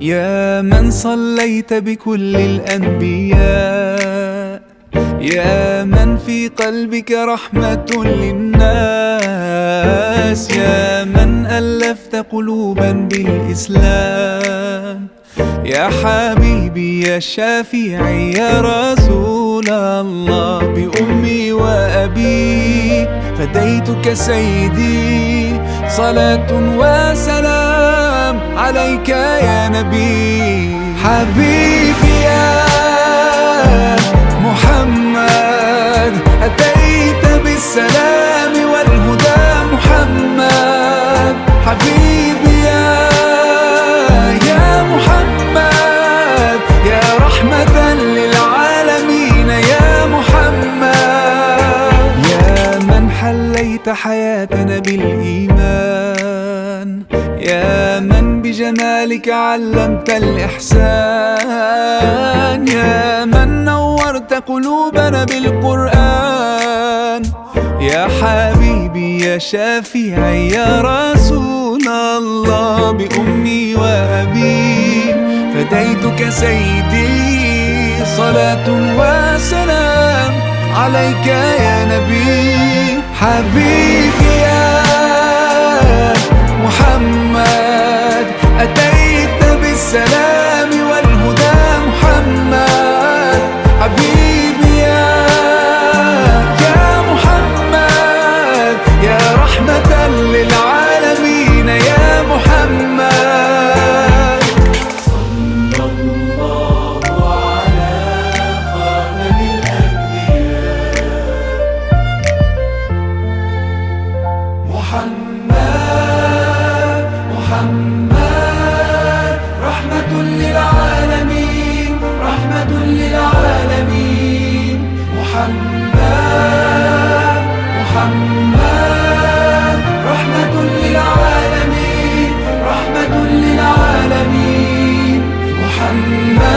يا من صليت بكل الأنبياء، يا من في قلبك رحمة للناس، يا من ألفت قلوبا بالإسلام، يا حبيبي يا شافعي يا رسول الله، بأمي وأبي فديتك سيدي، صلاة وسلام عليك يا نبي. حبيبي يا محمد أتيت بالسلام والهدى محمد، حبيبي يا محمد يا رحمة للعالمين يا محمد، يا من حليت حياتنا بالإيمان، يا من بجمالك علمت الإحسان، يا من نورت قلوبنا بالقرآن، يا حبيبي يا شافعي يا رسول الله، بأمي وأبي فديتك سيدي، صلاة وسلام عليك يا نبي. حبيبي يا محمد أتيت بالسلام والهدى محمد، حبيبي يا محمد يا رحمة للعالمين يا محمد. صلى الله على خاتم الأنبياء محمد رحمة للعالمين، رحمة للعالمين محمد رحمة للعالمين، رحمة للعالمين محمد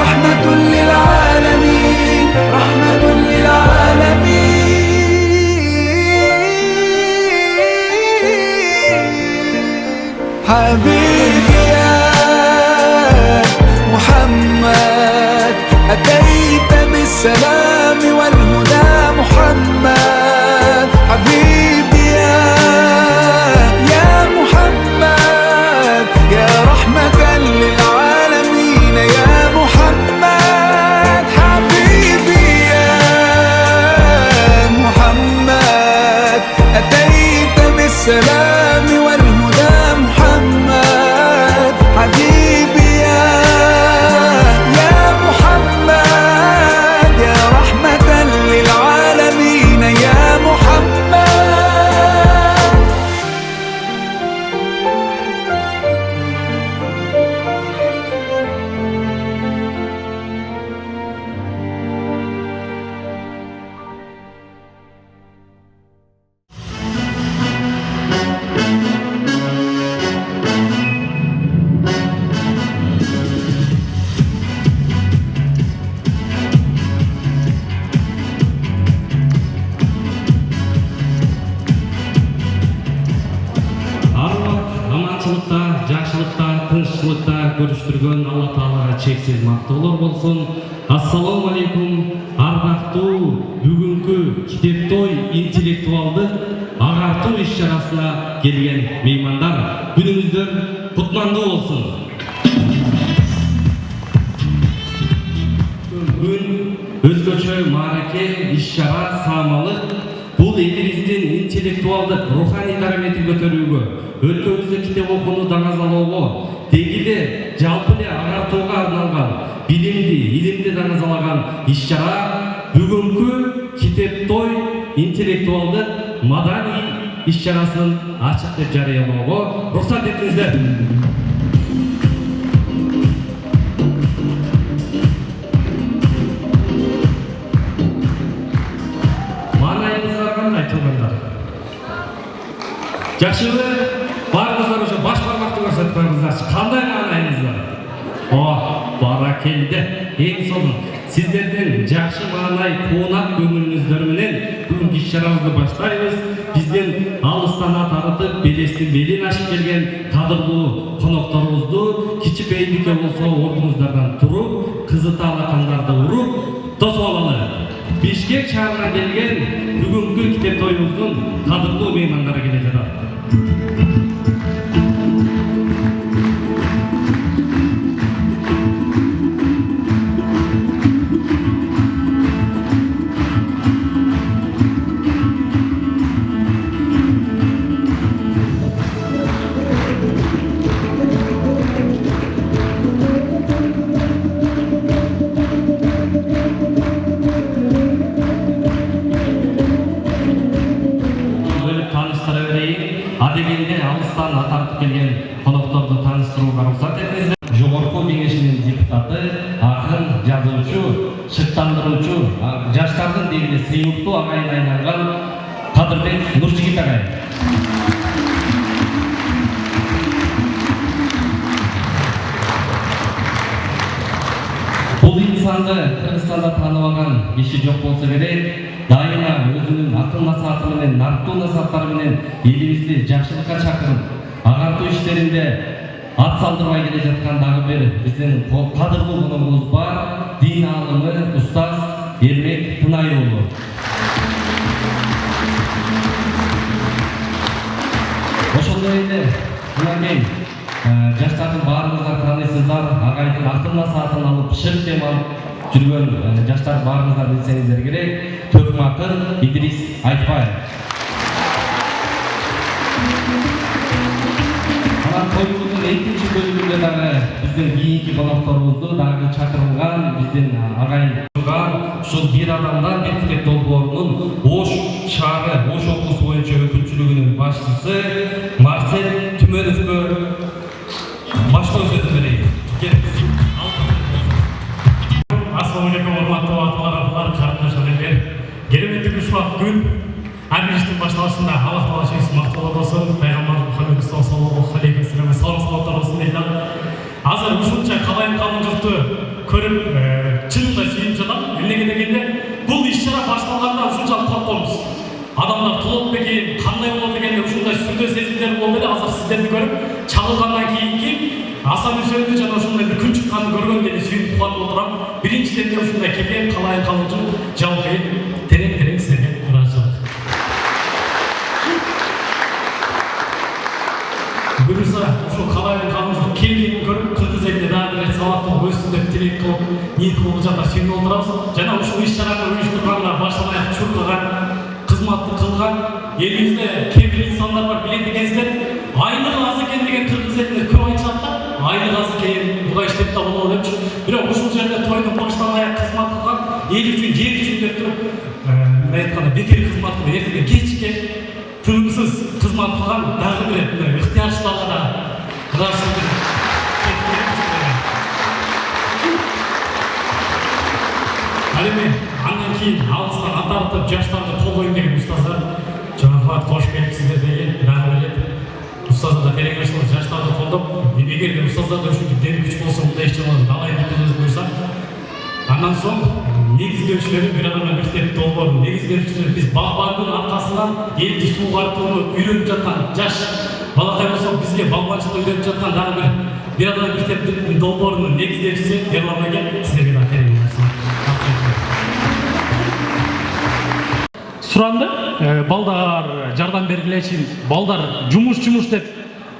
رحمة للعالمين، رحمة للعالمين. حبيبي يا محمد أتيت بالسلام والهدى محمد، حبيبي يا محمد يا رحمة للعالمين يا محمد، حبيبي يا محمد أتيت بالسلام والهدى محمد، حبيبي يا محمد يا رحمة للعالمين يا محمد. Аманчылыкта, жакшылыкта, тынччылыкта көрүштүргөн Алла Таалага чексиз мактоолор болсун. Ассаламу алейкум, ардактуу бүгүнкү Китептой интеллектуалдык агартуу иш-чарасына келген меймандар, күнүңүздөр кутландуу болсун. Күн өзгөчө маараке, иш-чара, саамалык бул элибиздин интеллектуалдык руханий дараметин көтөрүүгө, өлкөбүздө китеп окууну даңазалоого, дегиде жалпы эле агартууга арналган билимди, илимди даңазалаган иш-чара бүгүнкү Китептой интеллектуалдык маданий иш-чарасын ачык деп жарыялоого уруксат этиңиздер. Маанайыңыздар кандай туугандар? Жакшыбы? Барыңыздар ошо баш бармакты көрсөтүп коюңуздарчы. Кандай маанайыңыз бар? Баракелде. Эң сонун. Сиздердин жакшы маанай, куунак көңүлүңүздөр менен бүгүнкү иш-чарабызды баштайбыз. Бизден алыстан ат арытып, белестин белин ашып келген кадырлуу конокторубузду кичипейдикке болсо ордуңуздардан туруп, кызы талакандарды уруп тосуп алалы. Бишкек шаарына келген бүгүнкү китеп тоюбуздун кадырлуу меймандары келе жатат. Адегенде алыстан атартып келген конокторду тааныштырууга уруксат этиңиздер. Жогорку кеңешинин депутаты, акын, жазуучу, шыктандыруучу, жаштардын дегеле сыймыктуу агайына айланган Кадырбек Нуржигит агай. Бул инсанды Кыргызстанда таанып алган киши жок болсо керек. Дайыма өзүнүн акыл насааты менен, нартуу насааттары менен элибизди жакшылыкка чакырып, агартуу иштеринде ат салдырбай келе жаткан дагы бир биздин кадырлуу коногубуз бар, дин аалымы устаз Эрмек Тынай уулу. Ошондой эле мына жаштардын баарыңыздар тааныйсыздар, агайдын акыл насаатын алып, шырт дем алып жүргөн жаштар баарыңыздар билсеңиздер керек. Төкм акын Идрис Айтбаев. Анан тоюбуздун экинчи бөлүгүндө дагы биздин кийинки конокторубузду дагы чакырылган биздин агай ушул бир адамдан бир китеп долбоорунун Ош шаары, Ош окуусу боюнча өкүлчүлүгүнүн башчысы Марсель Түмөнөвгө баштоо сөзүн берейин. Assalamu alaikum hormatly аталар, карындаштар. Кереметтик ушул күн ар иштин башталышында Аллах таала шексиз макталуу болсун. Пайгамбар Мухаммед саллаллаху алейхи ва саллям салам болсун дейт. Азыр ушунча калайын калын журтту көрүп, чынында сүйүнүп жатам. Эмнеге дегенде, бул иш-чара башталганда ушунчалык коркторбуз. Адамдар толуп бекен, кандай болот дегенде ушундай сүрдө сезимдер болду эле. Азыр сиздерди көрүп, чагылгандан кийинки Асан Үсөнү жана ушундай бир күн чыкканды көргөндө сүйүнүп кубанып отурам. Биринчиден ушундай келген калайын калын журт жалпы терең сизерге ыраазычылык. Буюрса ушул калайын калын журт келгенин көрүп, кыргыз элине дагы бир сабаттуу өссүн деп тилек кылып, ниет кылып жатат, сүйүнүп отурабыз. Жана ушул иш-чараны уюштурганга баштан аяк чуркаган, кызматты кылган элибизде кээ бир инсандар бар, билет экенсиздер. Айлыгы аз экен деген кыргыз элине көп айтышат да. Айлык аз экен, буга иштеп да болобу депчи. Бирок ушул жерде тойду баштан аяк кызмат кылган, эл үчүн, жер үчүн деп туруп, айтканда бекер кызмат кылып, эртең кечке тынымсыз кызмат кылган дагы бир ыктыярчыларга да ыраазычылык. Ал эми андан кийин алыстан ат тартып жаштарды колдойм деген устаздар жана кош келипсиздер деген дагы бир устаздар терең ашылып жаштарды колдоп, эгерде устаздарда ушунча дем күч болсо мындай иш-чараларды далайын деп өзүңүз буйрса. Андан соң негиздөөчүлөрү бир адамга бир китеп долбоорун негиздөөчүлөр биз багбандын аркасынан элди суугартууну үйрөнүп жаткан жаш балакай болсо бизге багбанчылыкты үйрөнүп жаткан дагы бир адамга бир китеп долбоорунун негиздөөчүсү Ерлан эке, силерге да терең суранды. Балдар жардам бергилечи, балдар жумуш деп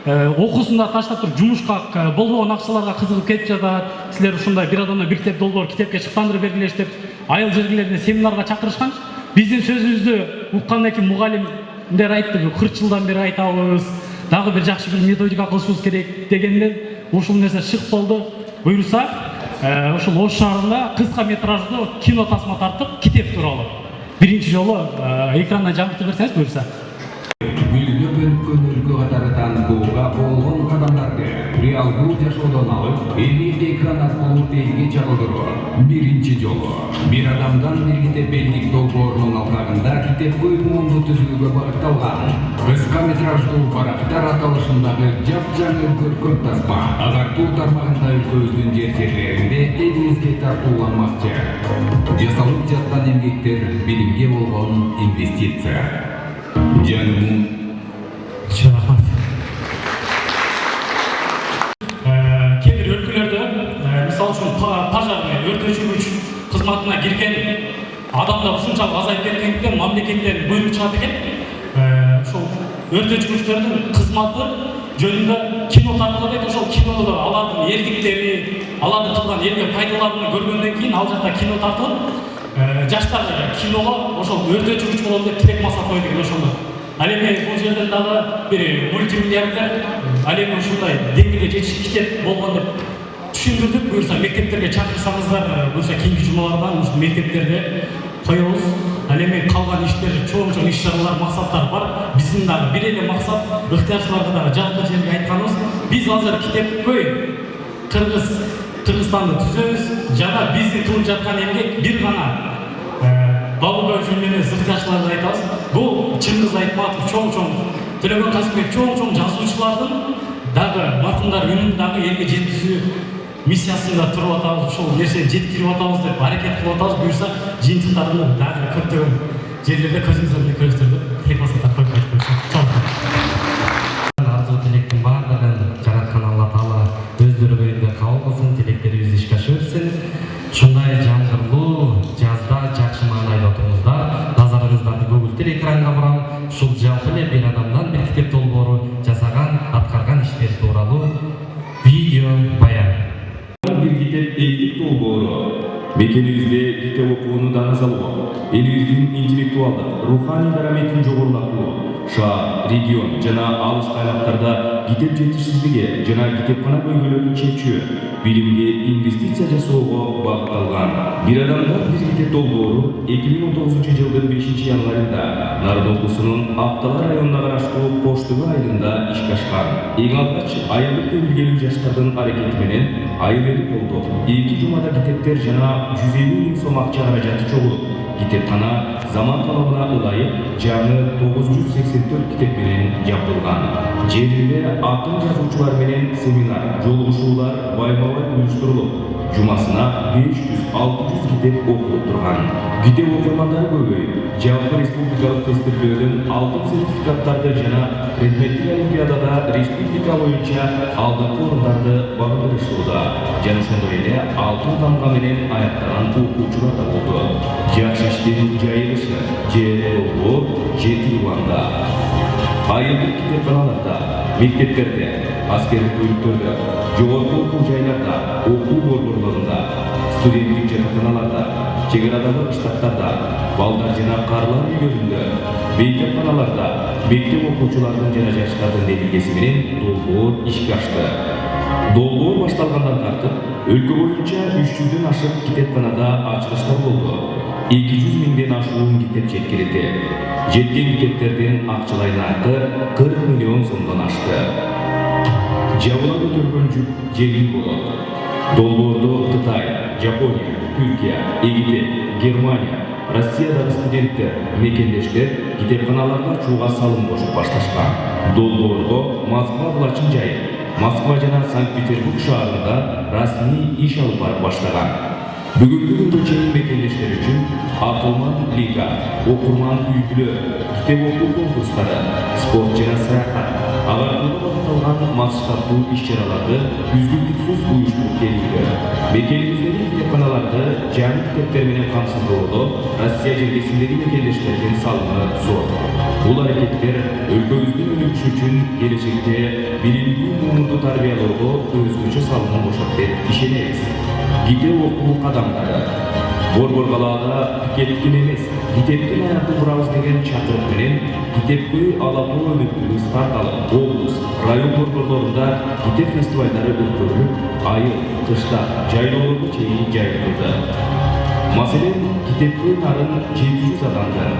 окуусунда таштап туруп жумушка болбогон акчаларга кызыгып кетип жатат. Силер ушундай бир адамдан бир китеп долбоор китепке чыктандырып бергилечи деп айыл жергилерине семинарга чакырышкан. Биздин сөзүбүздү уккандан кийин мугалимдер айтты, 40 жылдан бери айтабыз, дагы бир жакшы бир методика кылышыбыз керек дегенде ушул нерсе шык болду. Буюрса, ушул Ош шаарында кыска метраждуу кино тасма тартып, китеп тууралуу биринчи жолу экрандан жаңыртып берсеңиз буюрса. Гүлдеп өнүккөн өлкө катары таанытууга болгон кадамдарды реалдуу жашоодон алып, элди экран аркылуу элге чагылдыруу. Биринчи жолу бир адамдан бир китеп элдик долбоорунун алкагында китеп уюмунду түзүүгө багытталган. Кыска метраждуу барактар аталышындагы жапжаңы көркөм тасма агартуу тармагында өлкөбүздүн жерлеринде элибизге тартууланмакчы. Жасалып жаткан эмгектер билимге болгон инвестиция. Рахмат. өртөөчү күч кызматына кирген адамдар ушунчалык азайып кеткендиктен мамлекеттен буйрук чыгат экен. Ошол өртөөчү күчтөрдүн кызматы жөнүндө кино тартылат экен. Ошол кинодо алардын эрдиктери, алардын кылган элге пайдаларын көргөндөн кийин ал жакта кино тартылып, жаштарга киного ошол өртөөчү күч болом деп тилек масат койду экен ошондо. Ал эми бул жерден дагы бир мультимиллиардер ал эми ушундай деңгээлге жетиш китеп болгон деп түшүндүрдүк. Буюрса мектептерге чакырсаңыздар, буюрса кийинки жумалардан ушу мектептерде коебуз. Ал эми калган иштер, чоң иш-чаралар, максаттар бар. Биздин дагы бир эле максат, ыктыярчыларга дагы жалпы жерге айтканыбыз, биз азыр китепкөй Кыргызстанды түзөбүз. Жана биздин кылып жаткан эмгек бир гана Бабубай Жүлменен ыктыярчыларга айтабыз. Бул Чыңгыз Айтматов, чоң Төлөгөн Касымбек, чоң жазуучулардын дагы маркумдар үнүн дагы элге жеткизүү миссиясында туруп атабыз. Ошол нерсени жеткирип атабыз деп аракет кылып атабыз. Буюрса жыйынтыктарында дагы көптөгөн жерлерде көзүңүздөрдү көрүңүздөр. Тилек масаттар коюп айтып коюшун. Арзу тилектин баардыгын жараткан Алла Таала өздөрү көйүндө кабыл кылсын, тилектерибизди ишке ашырсын. Ушундай жамгырлуу жазда жакшы маанайда отуруңуздар. Назарыңыздарды Google телеэкранга бурам. Ушул жалпы эле бир адамдан бир китеп долбоору жасаган, аткарган иштери тууралуу видео баян. Бир китеп элдик долбоору. Мекенибизде китеп окууну дана салуу, элибиздин интеллектуалдык, руханий дараметін жогорулатуу, шаар, регион жана алыс аймактарда китеп жетишсиздиги жана китепкана көйгөйлөрүн чечүү, билимге инвестиция жасоого багытталган. Бир адамдар бир китеп долбоору 2019 жылдын 5 январында Нарын облусунун Актала районуна караштуу Коштөгө айылында ишке ашкан. Эң алгач айылдык билгелүү жаштардын аракети менен айыл эли болду. 2 жумада китептер жана 150 миң сом акча каражаты чогулуп, китепкана заман талабына ылайык жаңы 984 китеп менен жабдылган. Жеринде акын жазуучулар менен семинар, жолугушуулар байма-бай уюштурулуп, жумасына 500-600 китеп окулуп турган. Китеп окурмандары көбөйүп, жалпы республикалык тестирөөлөрдөн алтын сертификаттарды жана предметтик олимпиадада республика боюнча алдыңкы орундарды багындырышууда. Жана ошондой эле алтын тамга менен аяктаган окуучулар да болду. Жакшы иштин жайылышы долбоор жети Иванда. Айылдык китепканаларда, мектептерде, аскерлик бөлүктөрдө, жогорку окуу жайларда, окуу борборлорунда, студенттик жатаканаларда, чек арадагы штаттарда, балдар жана карлар үйлөрүндө, мектепканаларда, мектеп окуучулардын жана жаштардын демилгеси менен долбоор ишке ашты. Долбоор башталгандан тартып, өлкө боюнча 300дөн ашык китепканада ачылыштар болду. 200 миңден ашуун китеп жеткирилди. Жеткен китептердин акчалай наркы 40 миллион сомдон ашты. Жабыла көтөргөн жүк жеңил болот. Долбоорду Кытай, Жапония, Түркия, Египет, Германия, Россиядагы студенттер, мекендештер китепканаларга чууга салым кошуп башташкан. Долбоорго Москва булачын жайып, Москва жана Санкт-Петербург шаарында расмий иш алып барып баштаган. Бүгүнкү күнгө чейин мекендештер үчүн Атылман лига, окурман үй-бүлө, китеп окуу конкурстары, спорт жана саякат, агартууга багытталган масштабдуу иш-чараларды үзгүлтүксүз уюштуруп келүүдө. Мекенибиздеги китепканаларды жаңы китептер менен камсыздоодо Россия жергесиндеги мекендештердин салымы зор. Бул аракеттер өлкөбүздүн өнүгүшү үчүн келечекте билимдүү муунду тарбиялоого өзгөчө салымын кошот деп ишенебиз. Китеп окуу кадамдары. Борбор калаада пикеттин эмес, китептин аянтын курабыз деген чакырык менен китепкөй алапоо өнүктүүгү старт алып, облус, район борборлорунда китеп фестивалдары өткөрүлүп, айыл, кышта, жайлоолорго чейин жайылтылды. Маселен, китепкөй нарын 700 адамдан,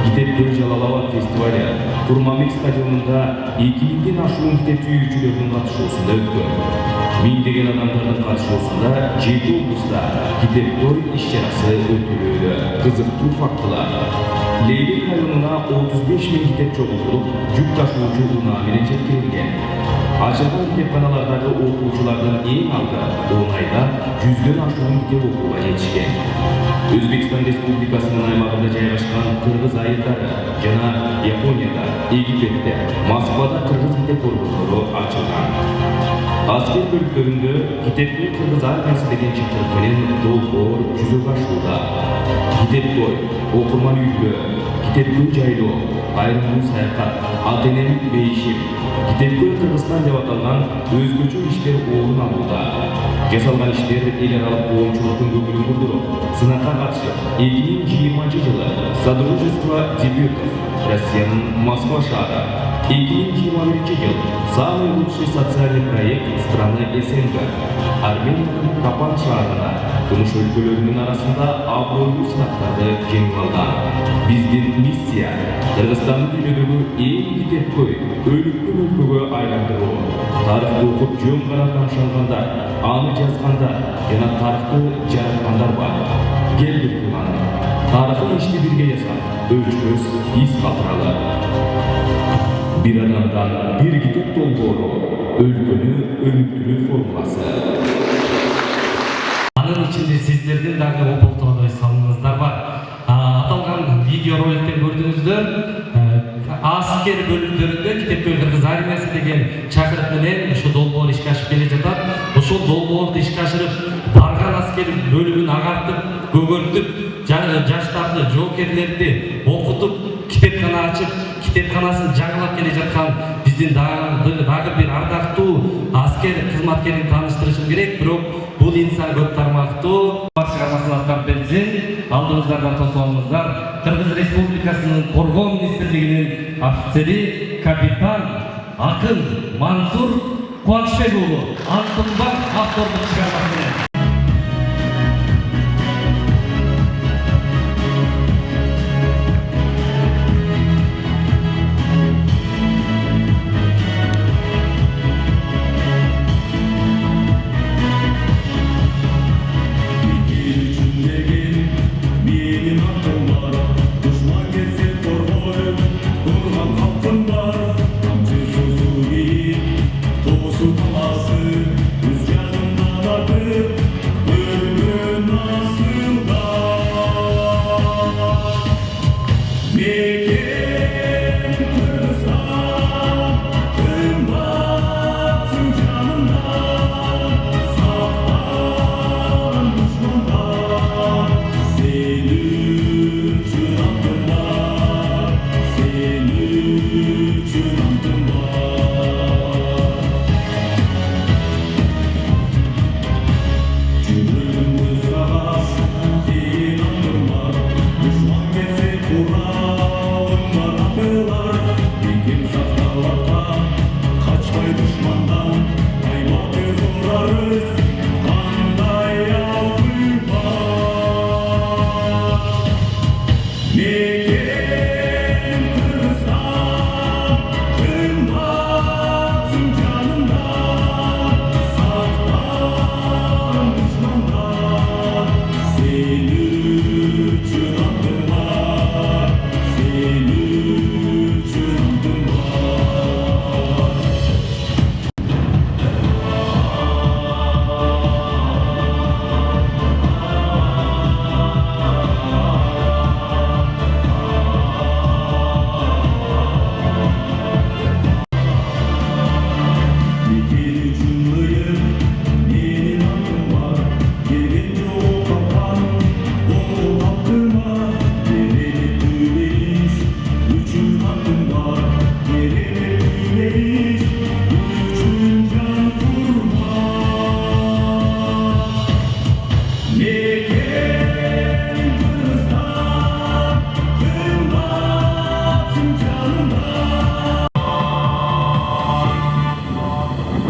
китепкөй Жалал-Абад фестивале Курманбек стадионунда 2000ден ашуун китеп сүйүүчүлөрдүн катышуусунда өткөн. Миңдеген адамдардын катышуусунда 7 облуста китепкөй иш-чарасы өтүлүүдө. Кызыктуу фактылар. Лейбек районуна 35 миң китеп чогултулуп, жүк ташуучу унаа менен жеткирилген. Ачылган китепканалардагы окуучулардын эң алды 10 айда 100дөн ашуун китеп окууга жетишкен. Өзбекстан Республикасынын аймагында жайгашкан кыргыз айылдары жана Японияда, Египетте, Москвада кыргыз китеп борборлору ачылган. Asker bölüklerinde Gitepköy Kırgız armiyası деген çiftlik menен dolbоор жүзөгө ашууда. Gitepköy, окурман үйлөө, Gitepköy жайлоо, кайрымдуу саякат, ата-энелик бейишим, Gitepköy Кыргызстан деп аталган өзгөчө иштер орун алууда. Жасалган иштер эл аралык коомчулуктун көңүлүн бурдуруп, сынакка катышып, 2020-жылы Содружество дебютов Россиянын Москва шаары, 2021 жыл самый лучший социальный проект страны СНГ Армениянын Капан шаарында жумуш өлкөлөрүнүн арасында абройлуу сынактарды жеңип алган. Биздин миссия Кыргызстандын дүйнөдөгү эң Gitepköy өлүккөн өлкөгө айландыруу. Тарыхты окуп жөн гана тамшангандар, аны жазгандар жана тарыхты жараткандар бар. Келдик тууганым, тарыхын ишти бирге жасап, өлчөбөз из калтыралы. Bir adamdan bir Gitep dolboru, өлкөнү өнүктүрүү формуласы. Анын ичинде сиздердин дагы ополтоодой салымыңыздар бар. Аталган видео роликтен көрдүңүздөр, аскер бөлүмдөрүндө Gitepköy Кыргыз армиясы деген чакырык менен ушу долбоор ишке ашып келе жатат. Ошол долбоорду ишке ашырып, барган аскер бөлүмүн агартып, көгөртүп, жаштарды, жоокерлерди окутуп, китепкана ачып, китепканасын жаңылап келе жаткан биздин дагы бир ардактуу аскер кызматкерин тааныштырышым керек, бирок бул инсан көп тармактуу чыгармасын аткарып берсин. Алдыңыздарда тосуңуздар Кыргыз Республикасынын Коргоо министрлигинин офицери капитан Акын Мансур Кубанычбек уулу Антунбак автордук чыгармасы менен.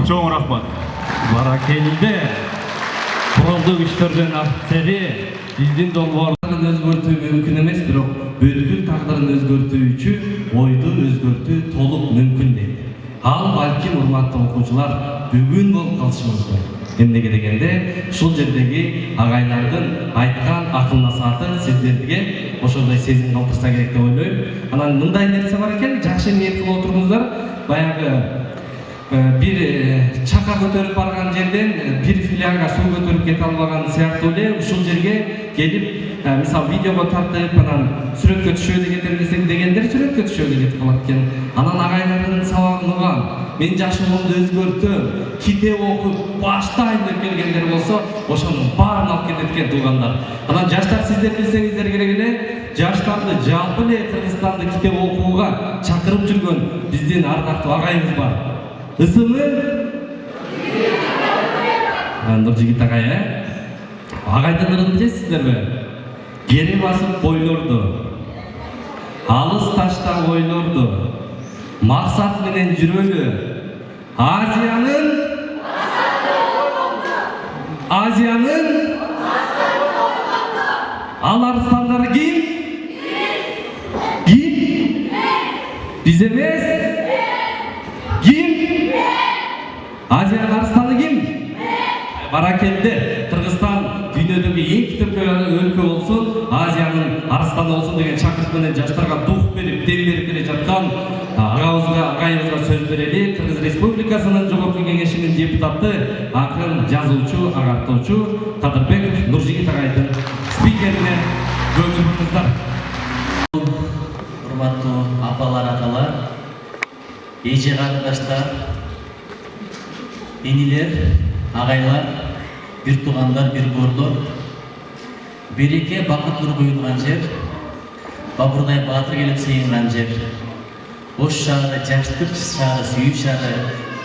Чоң рахмат. Баракелде. Куралдуу күчтөрдүн офицери биздин долбоордун өзгөртүү мүмкүн эмес, бирок бүткүл тагдырын өзгөртүү үчүн ойду өзгөртүү толук мүмкүн дейт. Ал балким урматтуу окуучулар бүгүн болуп калышы мүмкүн. Эмнеге дегенде, ушул жердеги агайлардын айткан акыл насааты сиздерге ошондой сезим калтырса керек деп ойлойм. Анан мындай нерсе бар экен, жакшы ниет кылып отуруңуздар. Баягы бир чака көтөрүп барган жерден бир филианга суу көтөрүп кете албаган сыяктуу эле ушул жерге келип мисалы видеого тартып анан сүрөткө түшөдү кетем дегендер сүрөткө түшөдү кетип калат экен. Анан агайлардын сабагын угам, мен жашоомду өзгөртөм, китеп окуп баштайм деп келгендер болсо, ошонун баарын алып кетет экен туугандар. Анан жаштар сиздер билсеңиздер керек эле, жаштарды жалпы эле Кыргызстанда китеп окууга чакырып жүргөн биздин ардактуу агайыбыз бар. Ысымы Нуржигит агай, агайдын ырын билесиздерби? Гери басып бойлорду, алыс ташта ойлорду, максат менен жүрөлү, Азиянын ал арыстандары ким? Ким? Биз эмес? Ким? Азиянын арыстаны ким? Баракелде. Кыргызстан дүйнөдөгү эң китепке өлкө болсун, Азиянын арыстаны болсун деген чакырык менен жаштарга дух берип, дем берип келе жаткан агайыбызга сөз берели. Кыргыз Республикасынын Жогорку Кеңешинин депутаты, акын, жазуучу, агартуучу Кадырбеков Нуржигит агайдын спикерине көңүл. Урматтуу апалар, аталар, эже карындаштар, энилер, агайлар, бир туугандар, бир борлор, береке, бакыт нур куюлган жер, Бабурдай баатыр келип сыйынган жер, ош шаары, жаштык шаары, сүйүү шаары,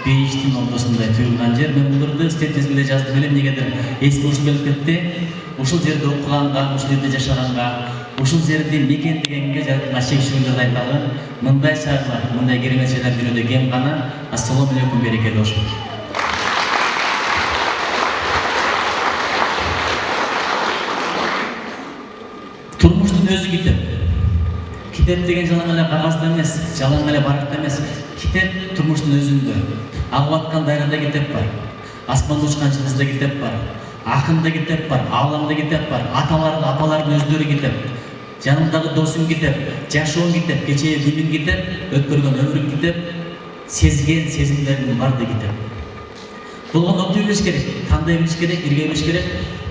бейиштин ортосунда туюлган жер. Мен буларды степ тизгилде жаздым эле, эмнегедир эсиме ушул келип кетти. Ушул жерде окуганга, ушул жерде жашаганга, ушул жерде мекендегенге жараткан чекчүүлөрдү айталы. Мындай шаарлар, мындай керемет жерлер дүйнөдө кем гана. Ассалому алейкум, берекелүү болуш. Турмуштун өзү китеп. Китеп деген жалаң эле кагазда эмес, жалаң эле баракта эмес. Китеп турмуштун өзүндө. Агып аткан дайрада китеп бар. Аспанда учкан жылдызда китеп бар. Акында китеп бар, ааламда китеп бар, апалардын өздөрү китеп. Жанымдагы досум китеп, жашоом китеп, кечээ күнүм китеп, өткөргөн өмүрүм китеп, сезген сезимдердин барды китеп. Болгон окуй билиш керек, тандай билиш керек, ирге билиш керек.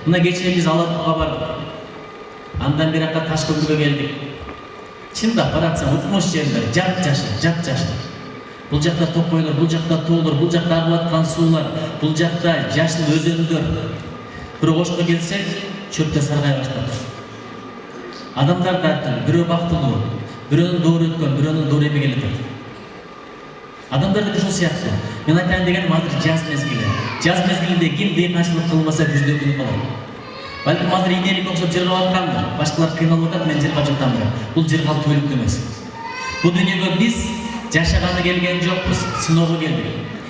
Мына кечээ биз Алатууга бардык. Андан бери жакка Таш көпүргө келдик. Чындап баратсаң, укмуш жерлер, жап-жашыл. Бул жакта токойлор, бул жакта тоолор, бул жакта агып аткан суулар, бул жакта жашыл өзөндөр. Бирок ошко келсек, чөптө саргай баштады. Адамдар да бирөө бактылуу, бирөөнүн доор өткөн, бирөөнүн доор эме келе жатат. Адамдар да ушул сыяктуу. Мен айтайын дегеним азыр жаз мезгили. Жаз мезгилинде ким дыйканчылык кылмаса жүздө күнү калат. Балким азыр инелик окшоп жыргап аткандыр. Башкалар кыйналып атат, мен жыргап жатамдыр. Бул жыргап түбөлүктүү эмес. Бул дүйнөгө биз жашаганы келген жокпуз, сыноого келдик.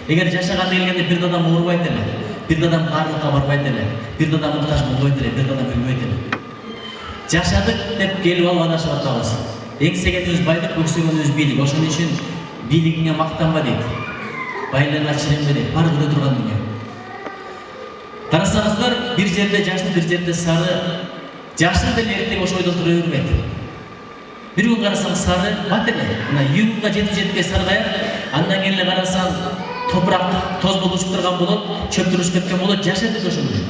Эгер жашаганы келгенде бир адам оорубайт эле, бир адам каарлыкка барбайт эле, бир адам муктаж болбойт эле, бир адам өлбөйт эле. Жашадык деп келип алып адашып атабыз. Эңсегенибиз байлык, өксөгөнүбүз бийлик. Ошон үчүн бийлигиңе мактанба дейт. Байлыгыңа чиренбе дейт. Бар көтө турган дүйнө. Карасаңыздар, бир жерде жашыл, бир жерде сары. Жашыл деле эртең ошо ойдон тура бербейт. Bir gün karasam sarı, bat ele. Yığınga жетip sargaya, andan kelin karasam toprak toz buluşup turgan bolup, çöp duruşup ketken bolup, yaşadı ошондой.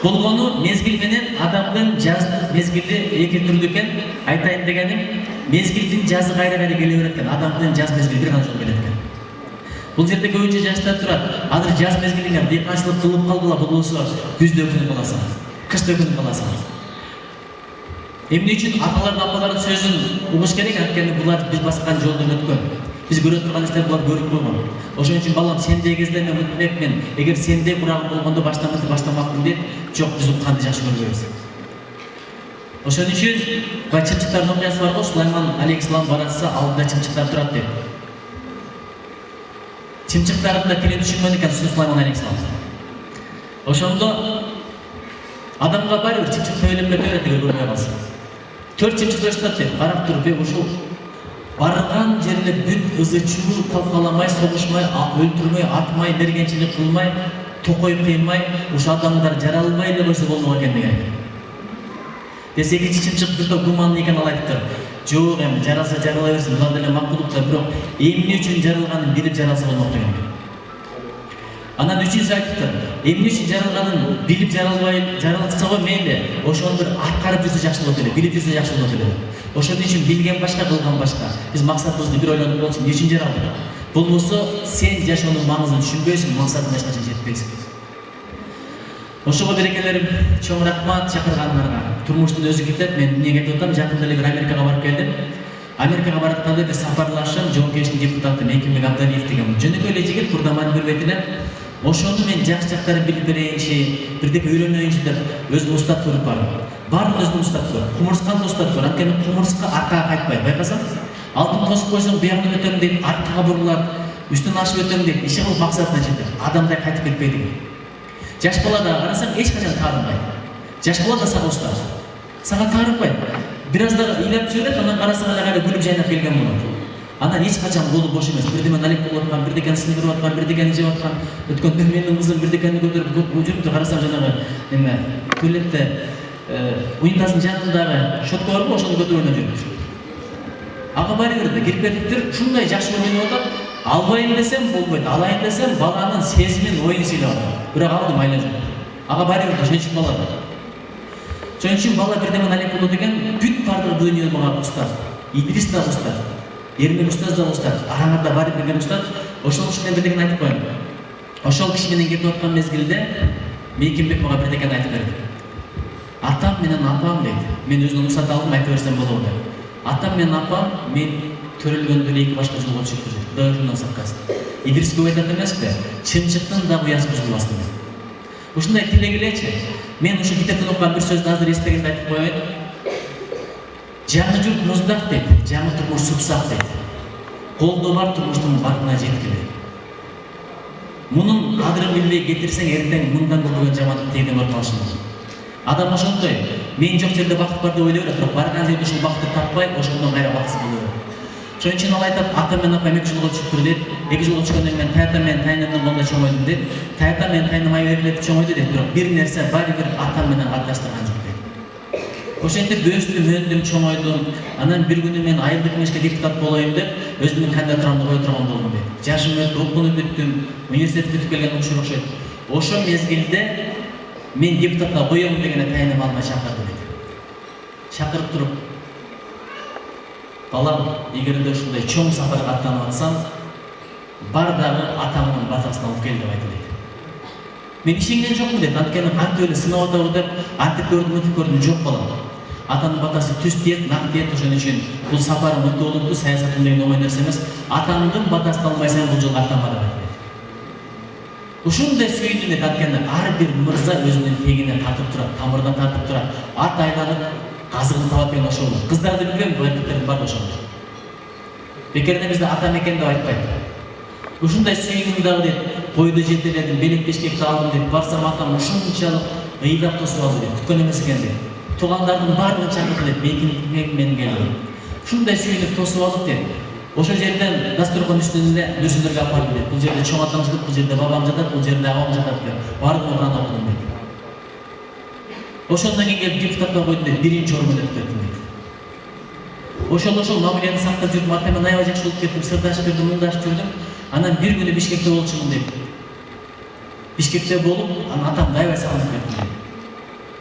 Болгону мезгил менен адамдын жаз мезгили эки түрдүү экен. Айтайын дегеним, мезгилдин жазы кайра-кайра келе берет экен, адамдын жаз мезгили бир гана жолу келет экен. Бул жерде көбүнчө жаштар турат. Азыр жаз мезгилиңе дыйканчылык кылып калгыла болбосо, күздө өкүнүп каласыңыз, кышта өкүнүп каласыңыз. Эмне үчүн аталардын апалардын сөзүн угуш керек, анткени булар биз баскан жолдон өткөн. Биз көрө турган нерселер булар көрүп койгон. Ошон үчүн балам сендей кезде мен мынтепмен, эгер сендей бурагым болгондо баштамакмын деп, жок биз укканды жакшы көрбөйбүз. Ошон үчүн чымчыктардын окуясы бар го, Сулайман алейхиссалам баратса алдында чымчыктар турат деп. Чымчыктардын да тилин түшүнбөйт экен Сулайман алейхиссалам. Ошондо адамга баары бир чымчык төйлөп берет эгер көрбөй калса. 4 чымчык өстөт деп, карап туруп, ушул барган жерде бүт ызы-чуу талкаламай, согушмай, өлтүрмөй, атмай, бергенчилик кылмай, токой кыймай, ушул адамдар жаралбай эле койсо болмок экен деген. Десе экинчи чымчык бир топ гуманный экен, ал айтыптыр. Жок, эми жаралса жарала берсин, булар деле макулуктар, бирок эмне үчүн жаралганын билип жаралса болмок деген. Анан үчүнчүсү айтыптыр, эмне үчүн жаралганын билип жаралса го мейли, ошону бир аткарып жүрсө жакшы болот эле, билип жүрсө жакшы болот эле. Ошон үчүн билген башка, кылган башка. Биз максатыбызды бир ойлонуп болчу, эмне үчүн жаралдык? Болбосо сен жашоонун маңызын түшүнбөйсүң, максатыңа эч качан жетпейсиң. Ошого берекелерим, чоң рахмат чакырганыңарга. Турмуштун өзү кетет, мен эмнеге кетип атам, жакында эле бир Америкага барып келдим. Америкага баратканда бир сапарлашым, жоокерчилик депутаты Мекимбек Абдалиев деген жөнөкөй эле жигит, Курдаманын бир бетине. Ошону мен жакшы жактарын билип берейинчи, бирдеке үйрөнөйүнчү деп өзүм устат көрүп бардым. Баардык өзүм устат көр. Кумурсканы устат көр. Анткени кумурска аркага кайтпайт. Байкасаң, алдын тосуп койсоң, буягын өтөм дейт, аркага бурулат, үстүн ашып өтөм дейт, иши кылып максатына жетет. Адамдай кайтып кетпейт. Жаш бала да карасаң эч качан таарынбайт. Жаш бала да сага устат. Сага таарынбайт. Бир аз да ыйлап сөйлөп, анан карасаң эле күлүп жайнап келген болот. Анан эч качан колу бош эмес. Бирдеме налип болуп аткан, бирдекени сындырып аткан, бирдекени жеп аткан. Өткөндө менин кызым бирдекени көтөрүп жүрүптүр. Карасаң жанагы эме туалетте унитаздын жанындагы щетка барбы, ошону көтөрүп ойноп жүрүптүр. Ага баары бир кирип кетиптир. Ушундай жакшы ойноп атат. Албайын десем болбойт, алайын десем баланын сезимин, оюн сыйлап атат. Бирок ага майла жок. Ага баары бир ошон үчүн бала. Ошон үчүн бала бирдеме налип болот деген, бүт бардыгы дүйнөдө мага устат. Идрис да устат. Эрмек устаз да устат. Араңарда баары бир устат. Ошол киши менен бирдекени айтып коеюн. Ошол киши менен кетип аткан мезгилде Мекимбек мага бирдекени айтып берди. Атам менен апам дейт. Мен өзүнүн уруксат алдым, айта берсем болобу деп. Атам менен апам мен төрөлгөндө эле эки башка жолго түшүптүр. Кудай ошондон сакасын. Идрис көп айтат эмеспи? Чымчыктын да уясы бузулбасын деп. Ушундай тилек элечи. Мен ушу китептен окуган бир сөздү азыр эстегенде айтып коеюн. Жаңы журт муздак дейт, жаңы турмуш супсак дейт. Колдо бар турмуштун бартына жеткиле. Мунун кадырын билбей кетирсең, эртең мындан көргөн жамандык тегден көрүп калышың мүмкүн. Адам ошондой, мен жок жерде бакыт бар деп ойлой берет, бирок барган жерде ушул бакытты таппай, ошондон кайра бакытсыз боло берет. Ошон үчүн ал айтат, атам менен апам эки жолго түшүптүр дейт. Эки жолго түшкөндөн кийин таятам менен тайнамдын колунда чоңойдум дейт. Таятам менен тайнам айберлеп чоңойду дейт, бирок бир нерсе баары бир атам менен катташтырган жок дейт. Ошентип өстүм, өндүм, чоңойдум. Анан бир күнү мен айылдык кеңешке депутат болоюн деп, өзүмдүн кандидатурамды кое турган болдум дейт. Жашым өтүп, окууну бүттүм, университет бүтүп келген ушул окшойт. Ошол мезгилде мен депутатка коем дегенде тайынып алмай чакырды дейт. Чакырып туруп, балам, эгерде ушундай чоң сапарга аттанып атсаң, бар дагы атамдын батасын алып кел деп айтты дейт. Мен ишенген жокмун дейт, анткени кантип эле сынап атабы деп антип көрдүм, жок балам. Атамдын батасы түз тиет, нак тиет, ошон үчүн бул сапар мыкты болупту, саясатым деген оңой нерсе эмес. Атамдын батасын албайсаң бул жолго аттанба деп айтты. Ушундай сүйдүм дейт, анткени ар бир мырза өзүнүн тегине тартып турат, тамырдан тартып турат. Ат айланып, казыгын табат деген ошол. Кыздарды билбейм, эркектердин баары ошол. Бекерден бизде атам экен деп айтпайт. Ушундай сүйдүм дагы дейт, койду жетеледим, белек бешкекти алдым дейт. Барсам атам ушунчалык ыйлап тосуп алды дейт. Күткөн эмес экен дейт. Туугандардын баардыгын чакырды дейт, Мекимбек менен келди. Ушундай сүйүнүп тосуп алып дейт. Ошол жерден дасторкон үстүндө нерселерге алып барды дейт. Бул жерде чоң атам жатат, бул жерде бабам жатат, бул жерде агам жатат деп. Баардыгын Кур'ан окудум дейт. Ошондон кийин келип депутатка койдум дейт, биринчи орун өтүп кеттим дейт. Ошол мамилени сактап жүрдүм, атам менен аябай жакшы болуп кеттим, сырдашып жүрдүм, мундашып жүрдүм. Анан бир күнү Бишкекте болчумун дейт. Бишкекте болуп, анан атамды аябай сагынып кеттим дейт.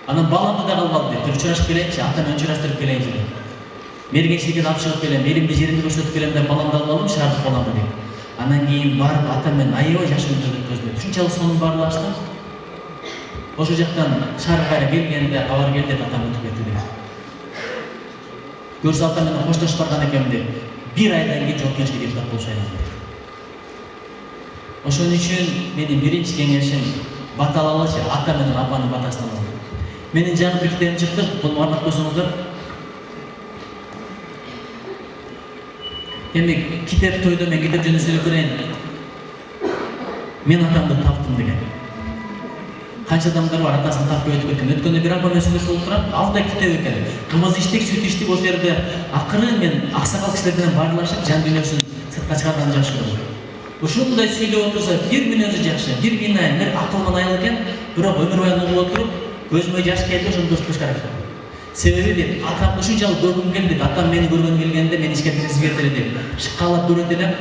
Анан баламды да калып алды дейт. Учурашып келейинчи, атам менен учураштырып келейинчи дейт. Мергенчиликке алып чыгып келем, элимди жеримди көрсөтүп келем деп баламды алып алдым, шаардык баламды дейт. Анан кийин барып атам менен аябай жакшы күндөрдү өткөздүм. Ушунчалык сонун баарлаштым. Ошол жактан шаарга кайра келгенде кабар келди дейт, атам өтүп кетти дейт. Көрсө атам менен коштошуп барган экенмин дейт. Бир айдан кийин жоокерчиликке депутат болуп шайландым. Ошон үчүн менин биринчи кеңешим бата алалычы, ата менен апанын батасын алалы. Менин жаңы бир китебим чыкты, буну бардык көрсөңүздөр. Демек, китеп тойдо мен китеп жөнүндө сүйлөп берейин. Мен атамды таптым деген. Канча адамдар бар атасын таппай өтүп кеткен. Өткөндө бир апа менен сүйлөшүп отурам, ал да китеп экен. Кымыз иштик, сүт иштик, ошол жерде акыры мен аксакал кишилер менен баарлашып, жан дүйнөсүн сыртка чыгарганды жакшы көрөм. Ушундай сүйлөп отурса, бир мүнөзү жакшы, бир бинай, бир акылман айыл экен, бирок өмүр бою угуп отуруп, көзүмө жаш келди, ошону дос керек. Себеби дейт, атамды ушунчалык көргүм келди, атам мени көргөн келгенде мен ишке киргизип кетели дейт. Шыккалап көрөт элем,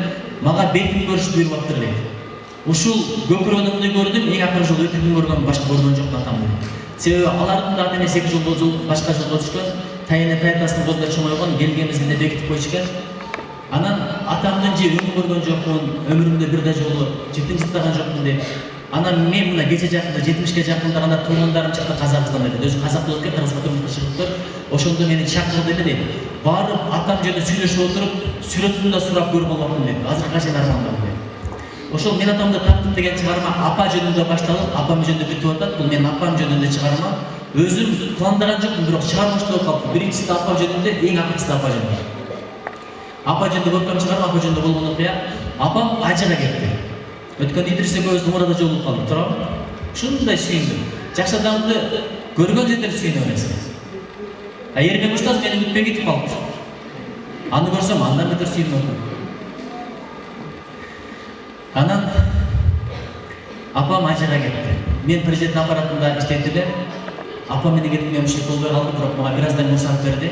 мага бетин көрүш буйруп атыр дейт. ушул көпүрөнүмдү көрдүм, эң акыркы жолу өтүп көргөн башка көргөн жокмун атамды. Себеби алардын да менен 8 жыл башка жолго түшкөн, тайына тайтасын колдо чоңойгон, келген мезгилде бекитип койчукен. Анан атамдын же өмүр көргөн жокмун, өмүрүмдө бир да жолу жетим жыттаган жокмун деп. Анан мен мына кече жакында 70ке жакындаганда туугандарым чыкты Казакстан деп. Өзү казак болуп кетти, Кыргызга турмушка чыгыптыр. Ошондо мени чакырды деп. Барып атам жөнүндө сүйлөшүп отуруп, сүрөтүн да сурап көрүп алган деп. Азыркыга чейин армандам деп. Ошол мен атамды таптым деген чыгарма апа жөнүндө башталып, апам жөнүндө бүтүп атат. Бул менин апам жөнүндө чыгарма. Өзүм пландаган жокмун, бирок чыгармачты болуп калдым. Биринчиси апа жөнүндө, эң акыркысы апа жөнүндө. Апа жөнүндө көркөм чыгарма, апа жөнүндө болгон окуя. Апам ажыга кетти. Өткөн Идрис экөөбүз умрада жолугуп калдык, туурабы? Ушундай сүйүндүм. Жакшы адамды көргөн жерде сүйүнө бересиң. Эрмек устаз мени күтпөй кетип калды. Аны көрсөм андан бетер сүйүнүп отурдум. Анан апам ажыга кетти. Мен президент аппаратында иштейт элем. Апам менен кетип мен ушул болбой калды, бирок мага бир аздан мурсат берди.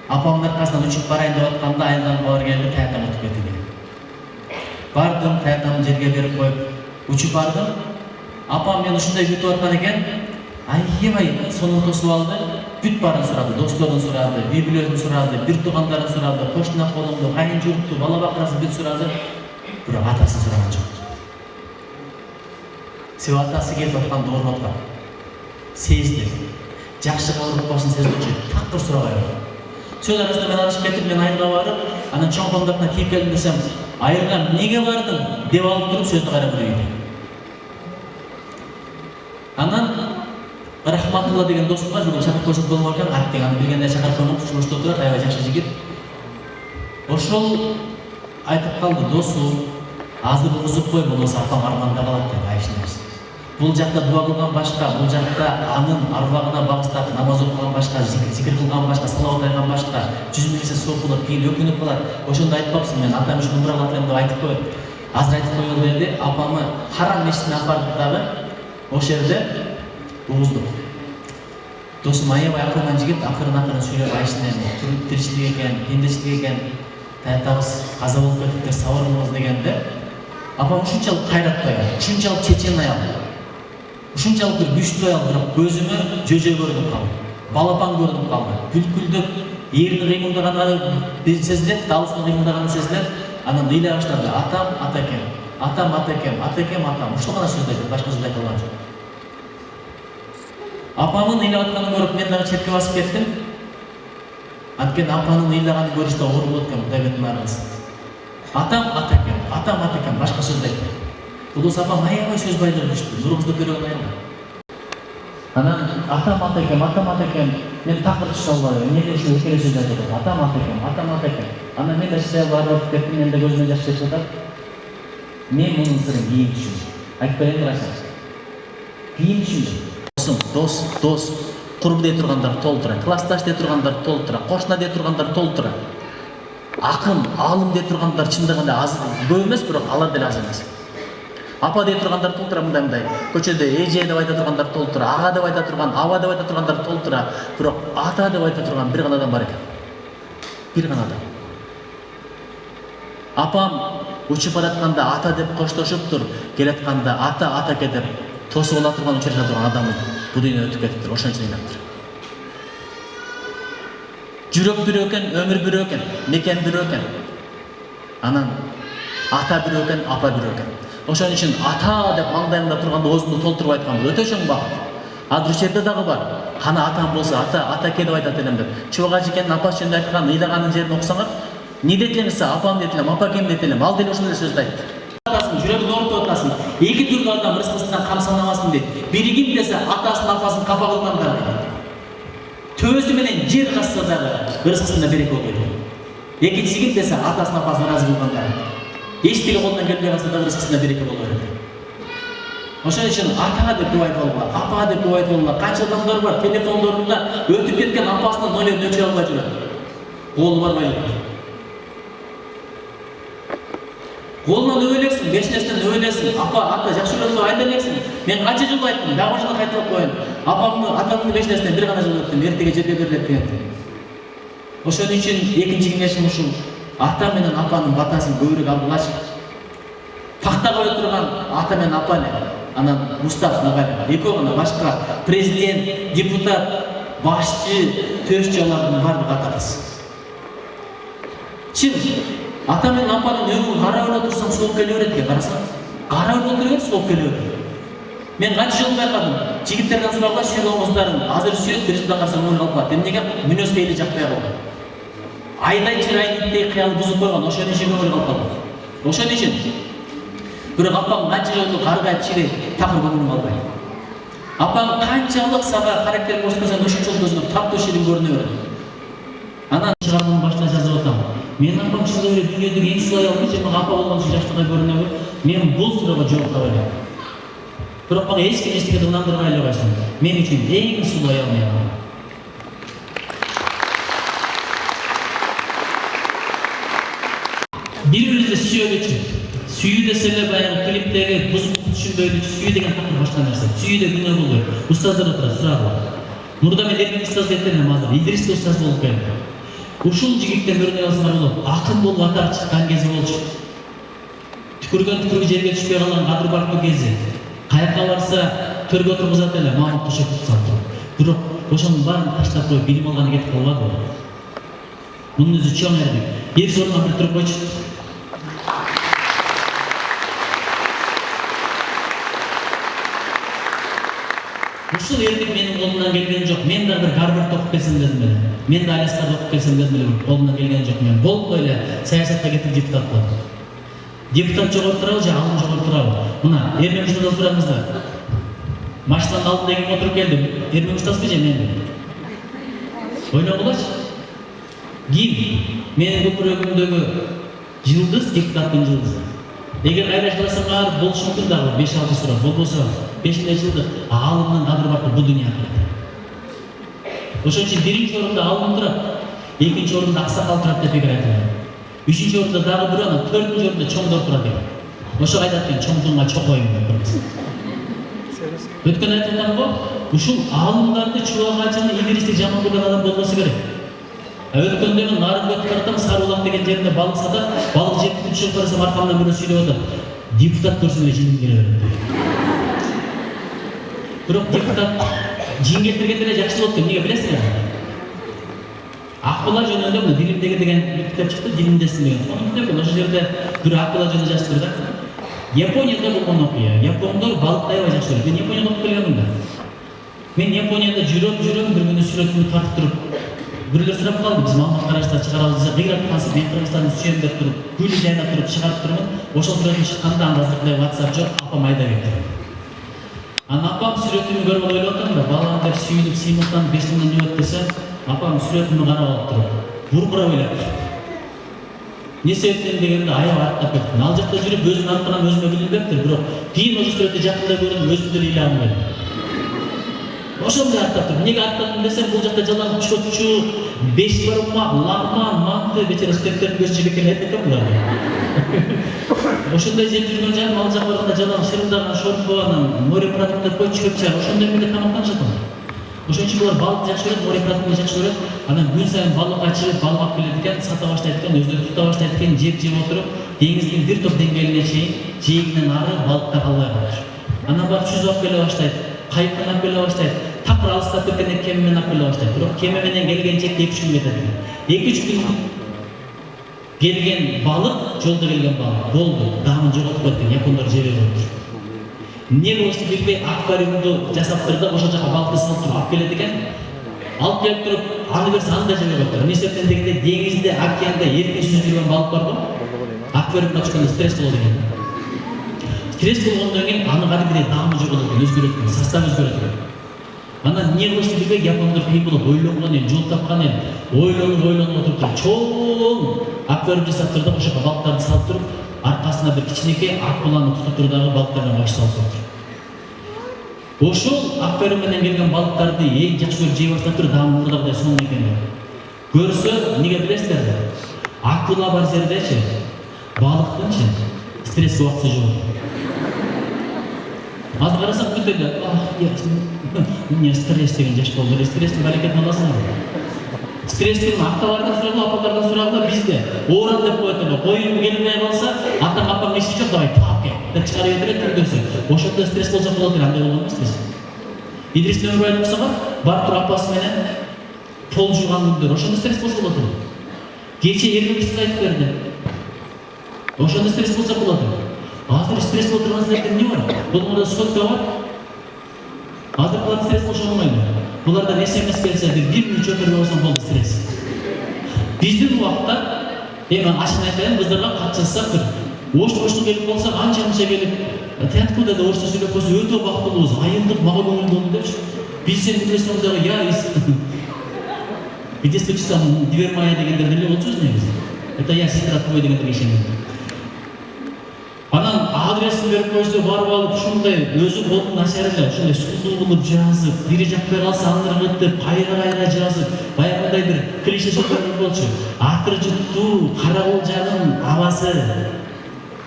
Апамдын аркасынан учуп барайын деп атканда айылдан баар келди, таятам өтүп кетти. Бардым, таятамды жерге берип коюп, учуп бардым. Апам мен ушундай күтүп аткан экен. Аябай сонун тосуп алды. Бүт баарын сурады, досторун сурады, үй бүлөсүн сурады, бир туугандарын сурады, кошуна колумду, кайын журтту, бала бакырасын бүт сурады. Бирок атасын сураган жок. Себеби атасы кетип атканды ооруп аткан. Сезди. Жакшы кабыл башын сездичи, такыр сурабай калды. Сөз арасында мен алышып кетип, мен айылга барып, анан чоң комдатына кийип келдим десем, айылга эмнеге бардың деп алып туруп сөздү кайра бурuydu. Анан Рахматулла деген досум бар, бүгүн чакырып койсок болмок экен, аттең аны билгенде чакырып коймок, ошто турат, аябай жакшы жигит. Ошол айтып калды, досум, азыр ургузуп кой, болбосо апаң арманда калат деп айышнабыз. Бул жакта дуа кылган башка, бул жакта анын арбагына багыстап намаз окуган башка, зикир кылган башка, салават айткан башка, 100 миң эсе сооп болот, кийин өкүнүп калат. Ошондо айтпапсың, мен атам үчүн умра кылат элем деп айтып коет. Азыр айтып коелу деди, апамы Харам мешитине алып бардык дагы. Ошол жерде угуздук. Досум аябай акылман жигит, акырын сүйлөп айышты, тиричилик экен, пендечилик экен, таятабыз каза болуп кетиптир, сабыр кылыңыз дегенде, апам ушунчалык кайратты аял, ушунчалык чечен аял, ушунчалык бир күчтүү аял, бирок көзүмө жөжө көрүнүп калды, балапан көрүнүп калды, бүлкүлдөп, эрини кыймылдаганы сезилет, далысын кыймылдаганы сезилет, анан ыйлай баштады, атам, атакем, атам, атакем, атакем, атам, ушул гана сөздү айтты, башка сөз айта алган жок. Апамын ыйлап атканын көрүп мен дагы четке басып кеттим. Анткени апанын ыйлаганын көрүштө оор болот экен Мудайбектин аргасы. Атам, атакем, башка сөз айтты. Улус апам аябай сөз байлар түштү, нурубузду көргөн айылда. Анан атам, атакем, мен такыр түшө албай, эмнеге ушул экеле сөз айтып атат? Атам, атакем. Анан мен да чыгып барып кеттим, менде көзүмө жаш чыгып атат. Мен мунун сырын кийин түшүндүм. Айтып берейин Рашид. Кийин түшүндүм. Дос, курбу дей тургандар толтура, классташ дей тургандар толтура, кошуна дей тургандар толтура. Акын, алым дей тургандар чындыгында аз, көп эмес, бирок алар деле аз эмес. Апа дей тургандар толтура, мындай, көчөдө эже деп айта тургандар толтура, ага деп айта турган, аба деп айта тургандар толтура, бирок ата деп айта турган бир гана адам бар экен. Бир гана адам. Апам учуп баратканда ата деп коштошуптур, келатканда ата кетип тосуп ала турган учурда турган адамы бул дүйнөдөн өтүп кетиптир, ошон үчүн ыйлаптыр. Жүрөк бирөө экен, өмүр бирөө экен, мекен бирөө экен. Анан ата бирөө экен, апа бирөө экен. Ошон үчүн ата деп маңдайымда турганда оозумду толтуруп айткан бул өтө чоң бакыт. Азыр ушул жерде дагы бар. Кана атам болсо атаке деп айтат элем деп. Чубак ажекенин апасы жөнүндө айткан ыйлаганын жерин окусаңар, не дейт элем, апам дейт элем, апакем дейт элем, ал деле ошондой сөздү айтты. Жүрөгүн оорутуп атасың. Эки түрдүү адам рызкысынан камсанабасын дейт. Бири ким десе, атасын, апасын капа кылгандар дейт. Төбөсү менен жер касса дагы рызкысында береке болбойт. Экинчиси ким десе, атасын, апасын ыраазы кылгандар. Эчтеке колунан келбей калса дагы рызкысында береке болбойт. Ошон үчүн ата деп көп айтылган, апа деп көп айтылган. Канча адамдар бар, телефондорунда өтүп кеткен апасынын номерин өчүрө албай жүрөт. Колу барбай жүрөт. Колунан өбөлексиң, беш нерседен өбөлексиң. Ата жакшы көрөт, айта элексиң. Мен канча жыл айттым, дагы жыл кайталап коеюн. Атамдын беш нерседен бир гана жыл өттүм, эртеге жерге берилет деген. Ошон үчүн экинчи кеңешим ушул. Ата менен апанын батасын көбүрөөк алгылачы. тақта қоя тұрған ата мен апа не, анан Мустаф мұғалім, екеуі ғана башқа президент, депутат, басшы, төреші олардың барлығы атамыз. Чын, ата мен апаның өмірін қарап отырсам сол келе береді, қарасаң, қарап отырып сол келе береді. Мен қанша жыл байқадым, жігіттерден сұрауға сүйреңіздерін азыр сүйрет, бір жылдан қарасаң өмір қалып қалады. Неге мінез пейілі жақпай қалды. Айдай чырайдей қиялы бұзып қойған, ошон үшін өмір қалып қалды. Ошон үшін бирок апаң қанша жолды қарға чире тақыр көңілің қалбайды. Апаң қаншалық саға характер көрсетсең, ошончол көзүнө таптошилиң көрүнө берет. Анан шығарманын башына жазып атам. Менин апам чындап эле дүйнөдөгү эң сулай алып, мага апа болгон үчүн жаштыгы көрүнө берет. Мен бул суроого жооп таба элем. Бирок мага эч ким эчтеке ынандырбай эле койсун. Мен үчүн эң сулай ал менин апам. Бири-бирибизди сүйөлүчү. Сүйүү десе эле баягы клиптеги бузук түшүнбөйдү, сүйүү деген такыр башка нерсе. Сүйүүдө күнөө болбойт. Устаздар отурат, сурагыла. Мурда мен Эрмин устаз этермин азыр. Идрис устаз болуп келди. Ушул жигиттен көрүнө алсаңар болот. Акын болуп атар чыккан кези болчу. Түкүргөн жерге түшпөй калган кадыр бартуу кези. Каяка барса төргө тургузат эле, мамык төшөп турсат. Бирок ошонун баарын таштап коюп билим алганы кетип калбады. Мунун өзү чоң эрдик. Бир сорунга бир туруп койчу. Ушул эрдик менин колумдан келген жок. Мен дагы бир Гарвардда окуп келсем дедим эле. Мен да Аляскада окуп келсем дедим эле. Колумдан келген жок. Мен болуп эле саясатка кетип депутат болдум. Депутат жогору турабы же алым жогору турабы? Мына Эрмин устаздан сураңыздар. Машинанын алдында ким отуруп келди? Эрмин устазбы же менби? Ойногулачы. Ким? Менин көпүрөгүмдөгү жылдыз, депутаттын жылдызы. Эгер кайрашсаңар болушу мүмкүн дагы 5-6 сурап, болбосо 5-жылдык алымдын кадыры бар бул дүйнөдө. Ошон үчүн биринчи орунда алым турат, экинчи орунда аксакал турат деп пикир айтылат. Үчүнчү орунда дагы бирөө, анан төртүнчү орунда чоңдор турат экен. Ошо кайда экен чоңдуңга чокоюм деп турат. Өткөн айтып атам го, ушул алымдарды чубагачыны Идристи жаман көргөн адам болбосо керек. Өткөндө мен Нарынбек таратам, Сарыбулак деген жеринде балык сатат, балык жеп түшүп карасам аркамдан бирөө сүйлөп атат. Депутат көрсөң эле жиниң келе берет. Бирок депутат жин келтиргенде эле жакшы болот деп эмнеге билесиңер? Акбала жөнүндө мына дилимдеги деген китеп чыкты, дилимдесин деген. Ошол жерде бир акбала жөнүндө жазыптыр да. Японияда болгон окуя. Япондор балыкты аябай жакшы көрөт. Мен Японияда окуп келгенмин да. Мен Японияда жүрөм, бир күнү сүрөтүмдү тартып туруп, бирлер сурап калды, биз маалымат караштар чыгарабыз, кыйрап калса мен Кыргызстанды сүйөм деп туруп, гүл жайнап туруп чыгарып турмун. Ошол сүрөтүм чыкканда анда азыркыдай WhatsApp жок, апам айдап кетти. Анан апам сүрөтүмдү көрүп ойлоп атам да, балам деп сүйүнүп, сыймыктанып 5 күндөн не болот десем, апам сүрөтүмдү карап алып туруп, буркурап ойлоп. Не себептен дегенде аябай аттап кеттим. Ал жакта жүрүп өзүнүн артынан өзүмө билинбептир, бирок кийин ошол сүрөттү жакындай көрүп өзүм деле ыйлагым келди. Ошондой аттап туруп, эмнеге аттадым десем, бул жакта жалаң чочу, 5 бармак, лагман, манты, бечара студенттердин көзү жебек эле айтат экен булар. Ошондой жеп жүргөн жагым, ал жака барганда жалаң шырылдаган шорпо, анан морепродукттар кой чөп чаң, ошондой менен тамактанышат. Ошон үчүн булар балыкты жакшы көрөт, морепродуктты жакшы көрөт. Анан күн сайын балыкка чыгып, балык алып келет экен, сата баштайт экен, өздөрү тута баштайт экен, жеп отуруп, деңиздин бир топ деңгээлине чейин жээгинен ары балыкта калбай калат. Анан барып жүзүп алып келе баштайт, кайыктан алып келе баштайт. Такыр алыстап кеткенде кеме менен алып келе баштайт. Бирок кеме менен келген жерде 2-3 күн кетет экен. 2-3 күн келген балык, жолдо келген балык болду, даамын жоготуп кеткен, япондор жебей коюптур. Эмне болушту билбей аквариумду жасап турду, ошол жака балыкты салып туруп алып келет экен. Алып келип туруп, аны берсе аны да жебей коюптур. Эмне себептен дегенде деңизде, океанда эркин сүзүп жүргөн балык бар го, аквариумга түшкөндө стресс болот экен. Стресс болгондон кийин аны кадимгидей даамы жоголот экен, өзгөрөт экен, составы өзгөрөт экен. Анан эмне кылышты билбей япондор кийин болуп ойлонгон эл, жол тапкан эл, ойлонуп отуруп чоң аквариум жасап турду, ошого балыктарды салып туруп, аркасына бир кичинекей акуланы тутуп турдагы балыктардан баш салып турду. Ошол аквариум менен келген балыктарды эң жакшы көрүп жей баштап туруп, даамы мурдагыдай соң экен. Көрсө, эмнеге билесиздерби? Акула бар жердечи, балыктынчы стресске убакытса жок. Азыр карасак бүт эле, эмне стресс деген жаш болду, стресстин балекетин аласыңар. Стресстин акталардан сурагыла, апалардан сурагыла, бизде оорат деп коет эле, коюм келбей калса, атаң апаң иши жок, давай таап кел. пакеттер чыгарып берет түрдөсү. Ошондо стресс болсо болот, андай болгон эмес стресс. Идрис Нөмүрбаев болсо барып туруп апасы менен пол жууган күндөр, ошондо стресс болсо болот. Кече эргебизиз айтып берди. Ошондо стресс болсо болот. Азыр стресс болуп турган силерде эмне бар? Буларда сколько бар? Азыр булар стресс болушу болмойду. Буларда SMS келсе, бир мүнөт өтөрүп алсаң болду стресс. Биздин убакта эми ашын айтайын, кыздарга кат жазсак ош-ошту келип болсо, анча-мынча келип, откуда да орусча сүйлөп койсо өтө бактылуубуз, айылдык, мага көңүл болду депчи. Билсем билесем дагы я где случится Дверь моя дегендер деле болчу негизи. Это я сестра твой дегендерге ишенем. Анан адресин берип койсо, барып алып ушундай өзү болду начар эле, ушундай сулуу кылып жазып, бири жакпай калса андыргытып, кайра жазып, баягындай бир клише сөздөр болчу. Атыр жутту, карагул жаным, абасы.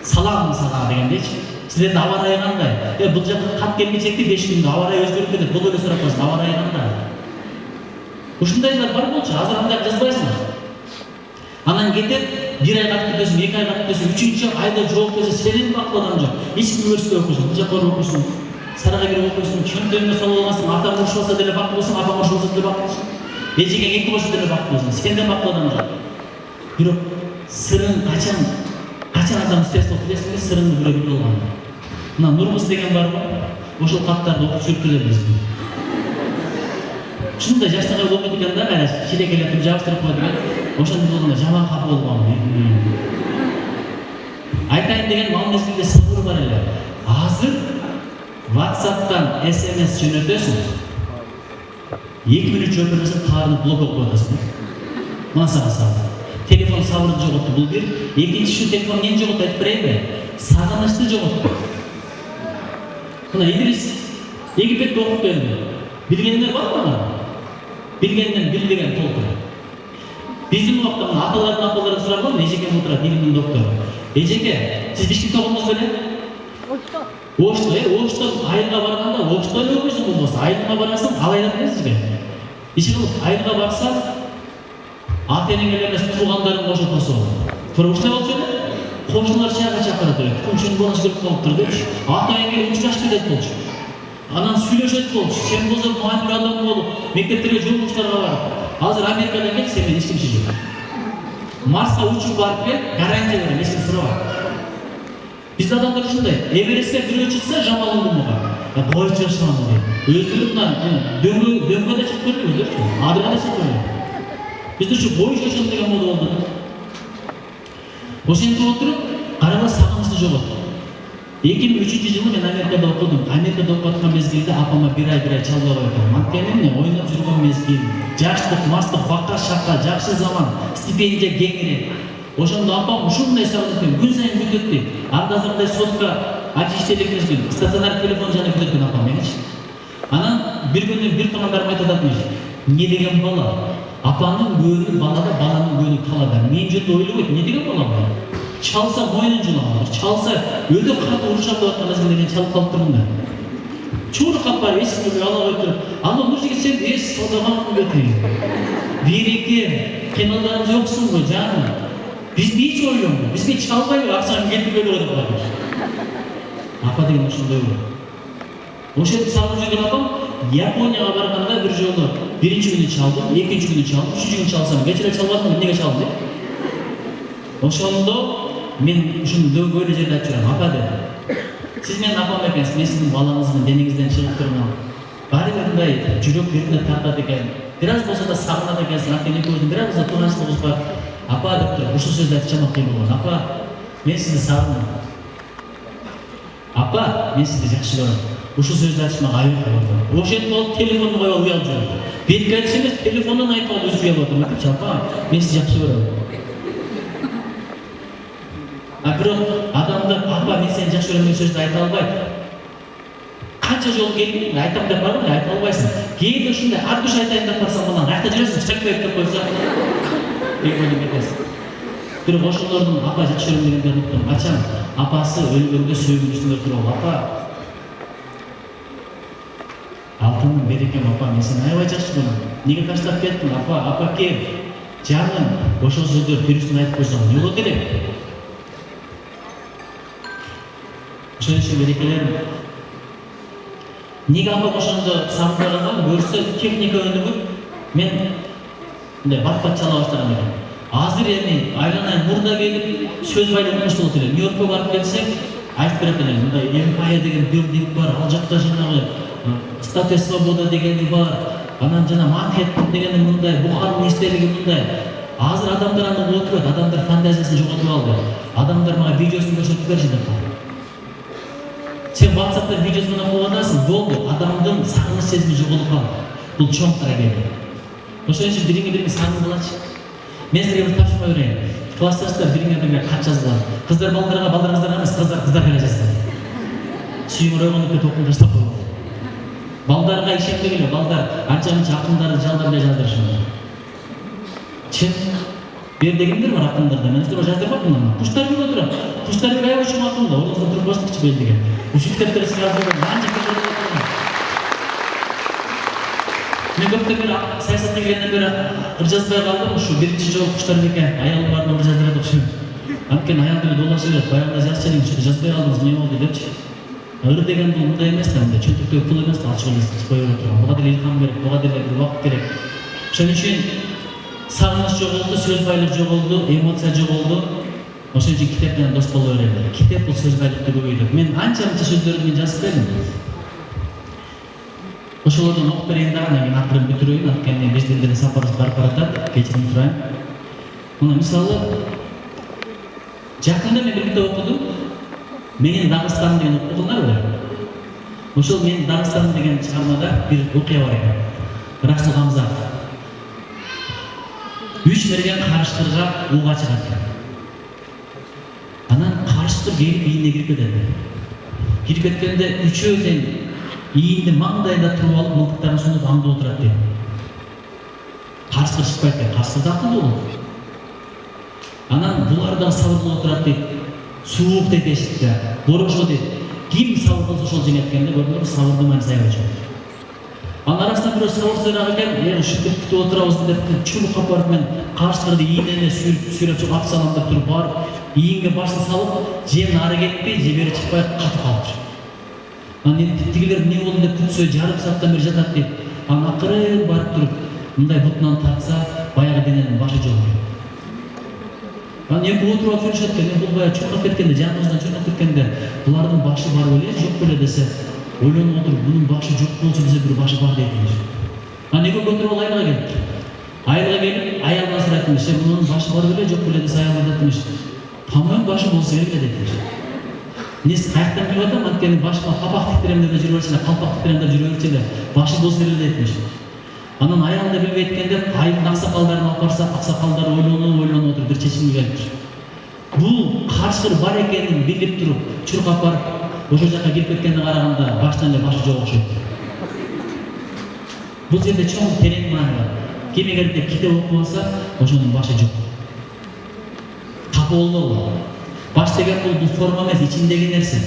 Салам дегендейчи. Силердин аба ырайы кандай? Бул жака кат келмечекти 5 күндө аба ырайы өзгөрүп кетет. Бул эле сурап койсун, аба ырайы кандай? Ушундайлар бар болчу, азыр андай жазбайсыңар. Анан кетет, 1 ай катып кетесиң, 2 ай катып кетесиң, 3-чү айда жооп келсе, сенин бактылган жок. Эч ким университетте окуйсуң, бул жака окуйсуң, Сарайга кирип окуйсуң, чөнтөгүңө салып алгансың, атаң урушуп алса деле бактылысың, апаң урушуп алса деле бактылысың. Эжең 2 болсо деле бактылысың, сенден бактылган жок. Бирок сырың качан адам стресс болуп билесиңби, сырыңды бирөө билип алганда. Мына Нурмуз деген барбы? Ошол каттарды окуп жүрүп келебиз. Ушундай жаштарга болбойт экен да, кайра шилекелетип жабыштырып коет экен. Ошондой болгондо жаман капа болгон. Айтайын деген ал мезгилде сабыр бар эле. Азыр WhatsApp'тан SMS жөнөтөсүң. 2 мүнөт жооп бербесең, таарынып блокко коюп атасың. Мына сага сабыр. Телефон сабырды жоготту, бул бир. Экинчи şu телефон эмне жоготту айтып берейинби? Сагынычты жоготту. Мына Идрис Египетте окуп келди. Билгендер барбы? Билгенден билбеген толтур. Биздин убакта аталардын сураган, эжеке отурат, илимдин доктору. Эжеке, сиз Бишкекте окудуңуз беле? Оштон айылга барганда, Оштон эле окуйсуң болбосо, айылга барасың, ал айдан эмесизби? Иши кылып айылга барса, ата-энең эле эмес, туугандарың кошо тосоо. Туруп ушундай болчу эле. Кошуналар чайга чакырат эле. Күнчүн болуш керек болуптур депчи. Ата-энең учурашып кетет болчу. Анан сүйлөшөт болчу. Сен болсо мугалим адам болуп, мектептерге жолугуштарга барып. Азыр Америкадан кел, сен менен эч кимчи жок. Марска учуп барып кел, гарантия берем, эч ким сурабайт. Бизде адамдар ушундай. Эверестке бирөө чыкса, жамалын кылмага. Койчу шамы дейт. Өздөрүнөн дөңгө да чыгып көрдү өздөрчү. Адырга да чыгып көрдү. Бизде ушу бой шошон деген мода болду. Ошентип отуруп, карабай сагынычты жоготту. 2003-жылы мен Америкада окудум. Америкада окуп аткан мезгилде апама 1 ай чалбай койгон. Анткени эмне ойноп жүргөн мезгил, жаштык, мастык, бака шака, жакшы заман, стипендия кеңирээк. Ошондо апам ушундай сагынып күн сайын күтөт дейт. Андазырдай сотка ачиштелик мезгил, стационар телефон жана күтөт апам меничи. Анан бир күнү бир тумандарым айтып атат эмес. Не деген бала? Апанын көңүлү балада, баланын көңүлү талада. Мен жөнүндө ойлобойт, не деген бала бул? Çalsa moyunun julamır, çalsa öde katı uruşan da atmanızın denen çalıp kalıp durumda. Çoğunu kapar, eski gibi ala koyup, ama onu sen es odama götürün. Bir iki kenarlarımız yoksun bu canım. Biz de hiç oynuyor mu? Biz de çalmayı akşam gelip böyle oynuyor. Apa degen ошондой olur. Ошентип салып жүргөн апам Японияга барганда бир жолу биринчи күнү чалдым, экинчи күнү чалдым, үчүнчү күнү чалсам, кечире чалбадым, эмнеге чалдым деп. Ошондо мен ушуну дөңгө эле жерде айтып жүрөм, апа дедим. Сиз менин апам экенсиз, мен сиздин балаңызмын, денеңизден чыгып турган. Баары бир мындай жүрөк бетине тартат экен. Бир аз болсо да сагынат экенсиң, ата экөөбүздүн бир аз да тууганчылыгыбыз бар. Апа деп туруп, ушул сөздү айтчам кыйын болгон. Апа, мен сизди сагынам. Апа, мен сизди жакшы көрөм. Ушул сөздү айтыш мага айып болду. Ошентип алып телефонду коюп алып уялып жүрдүм. Бетке айтыш эмес, телефондон айтып алып өзү уялып атам депчи, апа, мен сизди жакшы көрөм. А бирок адамдар апа мен сени жакшы көрөм деген сөздү айта албайт. Канча жолу келип айтам деп бардым, айта албайсың. Кээде ушундай ардуш айтайын деп барсаң балаң, каякта жүрөсүң, чакпайып деп койсо. Эйгөнүп кетесиң. Бирок ошолордун апа жакшы көрөм дегендерин уктум. Качан апасы өлгөндө сөйгүнүсүндө туруп, апа алтыным берекем апа, мен сени аябай жакшы көрөм. Неге таштап кеттиң? Апа кел. Жаным, ошол сөздөрдү тирүүсүн айтып койсоң, эмне болот элек? Ошо Ошон үчүн берекелерим. Неге апа ошондо сагындырган көрсө техника өнүгүп, мен мындай бат чала баштаган экен. Азыр эми айланайын мурда келип сөз байланмаш болот эле. Нью-Йоркко барып келсек, айтып берет эле, мындай Empire деген билдинг бар, ал жакта жанагы Статуя Свобода дегени бар, анан жана Манхэттен дегени мындай, Бухар министрлиги мындай. Азыр адамдар аны отурат, адамдар фантазиясын жоготуп алды. Адамдар мага видеосун көрсөтүп бериши деп калды. Сен WhatsApp-та видеосын окуп атасың, болду, адамдын сагыныч сезими жоголуп калды. Бул чоң трагедия. Ошон үчүн бириңи сагынып калачы. Мен силерге бир тапшырма берейин. Классташтар бириңе кат жазгыла. Кыздар балдарга, балдар кыздарга эмес, кыздар эле жазгыла. Сүйүңөр ойгонуп кетип окуп таштап койгон. Балдарга ишенбегиле, балдар анча-мынча акындарды жалдап эле жаздырышат. Чын бер дегендер бар акындарда. Мен силерге жаздырбадым аны. Куштар келип отурат. Куштар келип аябай чоң акында, ордуңузда туруп баштыкчы бел деген. Ушул китептерди жаздырган анча китептер. Мен көптөгөн саясатка келгенден бери ыр жазбай калдым. Ушу биринчи жолу Куштар эке аялым бардым ыр жаздырат окшойм. Анткени аялым деле доолашып жүрөт. Баягында жазчы элең, жазбай калдыңыз, эмне болду депчи. Ыр деген бул мындай эмес да, мындай чөнтөктөгү пул эмес да, алчык эле кое берет. Буга деле илхам керек, буга деле бир убакыт керек. Ошон үчүн сагыныч жоголду, сөз байлык жоголду, эмоция жоголду. Ошон үчүн китеп менен дос боло берели. Китеп бул сөз байлыкты көбөйтөт. Мен анча-мынча сөздөрдү жазып бердим. Ошолордон окуп берейин дагы, анан акырын бүтүрөйүн, анткени биздин деле сапарыбыз барып баратат, кечирим сурайм. Мына мисалы жакында мен бир китеп окудум. Менин Дагыстаным деген окудуңарбы? Ошол Менин Дагыстаным деген чыгармада бир окуя бар экен. Расул Гамзатов 3 мерген карышкырга ууга чыгат экен. Анан карышкыр келип ийине кирип кетет. Кирип кеткенде үчөө тең ийинди маңдайында туруп алып мылтыктарын сунуп аңдып отурат дейт. Карышкыр чыкпайт экен, карышкыр да акылдуу болот. Анан булар да сабырлуу отурат дейт. Суук дейт эшикте, борожо дейт. Ким сабыр кылса ошол жеңет экенде, көрдүңөрбү, сабырдын мааниси аябай чоң. Анын арасынан бирөө сабырсызраак экен, ушинтип күтүп отурабыз деп чулукка барып мен карышкырды ийинене сүйрөп чыгып ат салам деп туруп барып, ийинге башын салып, же нары кетпей, же бери чыкпай катып калыптыр. Анан тигилер эмне болду деп күтсө, жарым сааттан бери жатат дейт. Анан акырын барып туруп, мындай бутунан тартса, баягы дененин башы жок экен. Анан эки отуруп жүрүшөт экен, бул баягы чуркап кеткенде, жаныбыздан чуркап кеткенде, булардын башы бар беле, жок беле десе, ойлонуп отуруп, бунун башы жок болчу, бизе бир башы бар дейт. Анан эки көтөрүп ал айылга келип. Айылга келип, аялдан сурайт эмиш, мунун башы бар беле, жок беле десе, аял айтат эмиш. По-моему, башы болсо керек дейт эмиш. Нес каяктан билип атам, анткени башыма папак тиктиремде да жүрүп берчи эле, калпак тиктиремде да жүрүп берчи эле, башы болсо керек дейт эмиш. Анан аялда билбей эткенде айылдын аксакалдарын алып барса, аксакалдар ойлонуп отуруп бир чечимге келиптир. Бул карышкыр бар экенин билип туруп, чуркап барып, ошол жака кирип кеткенди караганда баштан эле башы жок окшойт. Бул жерде чоң терең маани бар. Ким эгерде китеп окуп алса, ошонун башы жок. Капа болобу? Баш деген бул форма эмес, ичиндеги нерсе.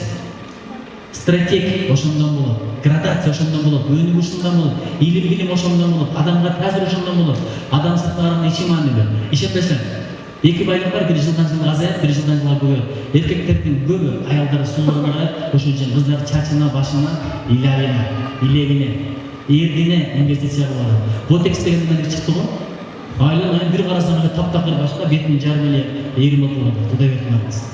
Стратег ошондон болот, градация ошондон болот, өнүгүү ошондон болот, илим ошондон болот, адамга таасир ошондон болот. Адам сыртына караганда ичи маанилүү. Ишенбесең, эки байлык бар, бири жылдан жылга азаят, бири жылдан жылга көбөйөт. Эркектердин көбү аялдары сулууна карайт, ошон үчүн кыздар чачына, башына, илегине, эрдине инвестиция кылат. Ботекс деген мындай чыкты го. Айланайын бир карасаң эле таптакыр башка, бетинин жарым эле эрим болуп калат. Кудай бетин аркасы.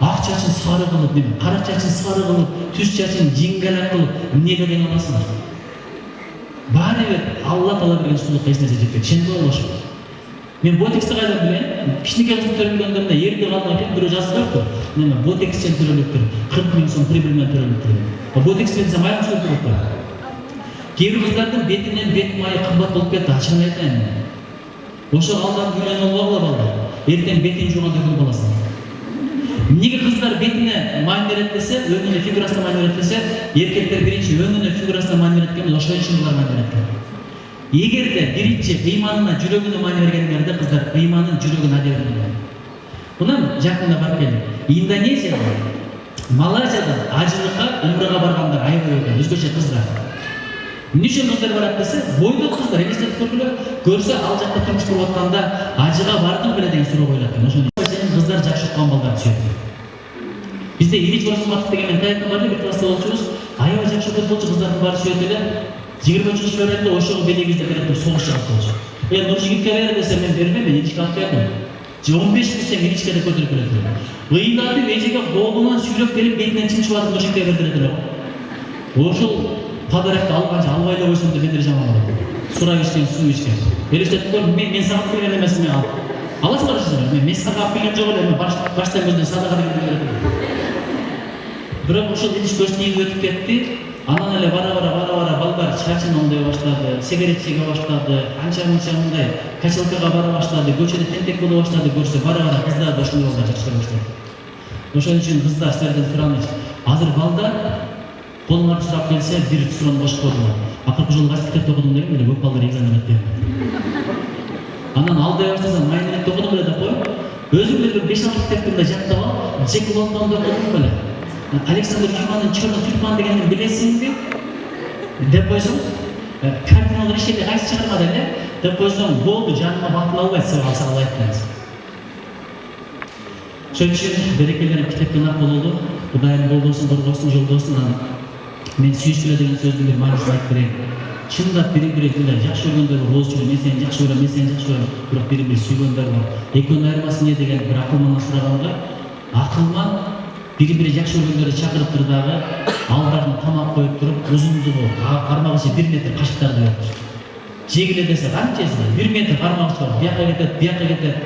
Ак чачын сары кылып, кара чачын сары кылып, түз чачын жиңгелек кылып, эмнеге кыйналасыңар? Баары бир Алла таала берген сулукка эч нерсе жетпейт. Чын болуш. Мен ботексти кайдан билем? Кичинекей кыз төрөлгөндө эрди калган экен, бирөө жазып берди. Неме ботекстен төрөлүптүр, 40 000 сом прибыль менен төрөлүптүр. Ботекс менен майга төлөп турат. Кээ бир кыздардын бетинен бет майы кымбат болуп кетти, ачыгын айтайын. Ошо алдан үйлөнүп алгыла балдар. Эртең бетин жууганда күлүп каласың. Неге кыздар бетине майн берет десе, өңүнө фигурасына майн берет десе, эркектер биринчи өңүнө фигурасына майн берет экен, ошол үчүн булар майн берет экен. Эгерде биринчи ыйманына, жүрөгүнө майн бергендерде кыздар ыйманын жүрөгүн адеп берет. Мунан жакында барып келдик. Индонезияда, Малайзияда ажылыкка, умрага баргандар аябай экен, өзгөчө кыздар. Эмне үчүн кыздар барат десе, бойдок кыздар элестетип көргүлө, көрсө ал жакта турмуш куруп атканда ажыга бардым беле деген суроо коюлат экен. Ошон кыздар жакшы уккан балдар түшөт. Бизде Ильич Орозматов деген мен таятын бар бир класста болчубуз. Аябай жакшы өтөт болчу, кыздардын баары сүйөт эле. 23 февралда ошого белегибизде берип согуш чыгып болчу. Нуржигитке бер десе мен бербейм, мен Ильичке алып бердим. 15 десем Ильичке да көтөрүп берет. Ыйлатып эжеге колунан сүйлөп берип бетинен чынчып алып Нуржигитке бердирет эле. Ошол подарокты алганча албай эле койсом деп мендер жаман болот. Сурап ичкен, суу ичкен. Элестетип көрдүм, мен сагат келген эмесмин, мен аласыңар сиздер. Мен сагат алып келген жок эле, мен баштан көздөн садака деген берет. Бирок ошол Ильич көз тийип өтүп кетти. Анан эле бара балдар чачын оңдой баштады, сигарет чеге баштады, анча-мынча мындай качалкага бара баштады, көчөдө тентек боло баштады, көрсө бара кыздар да ошондой болуп жатышты баштады. Ошон үчүн кыздар силерден сураныч. Азыр балдар колуңарды сурап келсе, бир суроону бош койдулар. Акыркы жолу кайсы китепти окудуң деген эле көп балдар экзамен өтпөйт. Анан алдай баштасаң, майнелетти окудуң эле деп коюп, өзүң эле бир 5-6 китепти мындай жаттап алып, Джек Лондонду окудуң беле. Александр Дюманын «Черный тюльпан» дегенин билесиңби? Деп койсоң, кардинал Ришелье кайсы чыгармады эле? Деп койсоң, болду, жаныма батыл албайт, сен алсаң алайт дейсиң. Ошон үчүн берекеленип китептен ак бололу, Кудайым болдосун, коргосун, жолдосун. Мен сүйүшкүлө деген сөздүн бир маанисин айтып берейин. Чындап бири-бири жакшы көргөндөр бар, ооз чүгүн, мен сени жакшы көрөм, мен сени жакшы көрөм, бирок бири-бири сүйгөндөр бар. Экөөнүн айырмасы эмне деген бир акылмандан сураганда, акылман бири-бири жакшы көргөндөрдү чакырып туруп дагы алдарына тамак коюп туруп, узундугу кармагычы 1 метр кашыктарды берип. Жегиле десе канчасы 1 метр кармагыч бар, бияка кетет.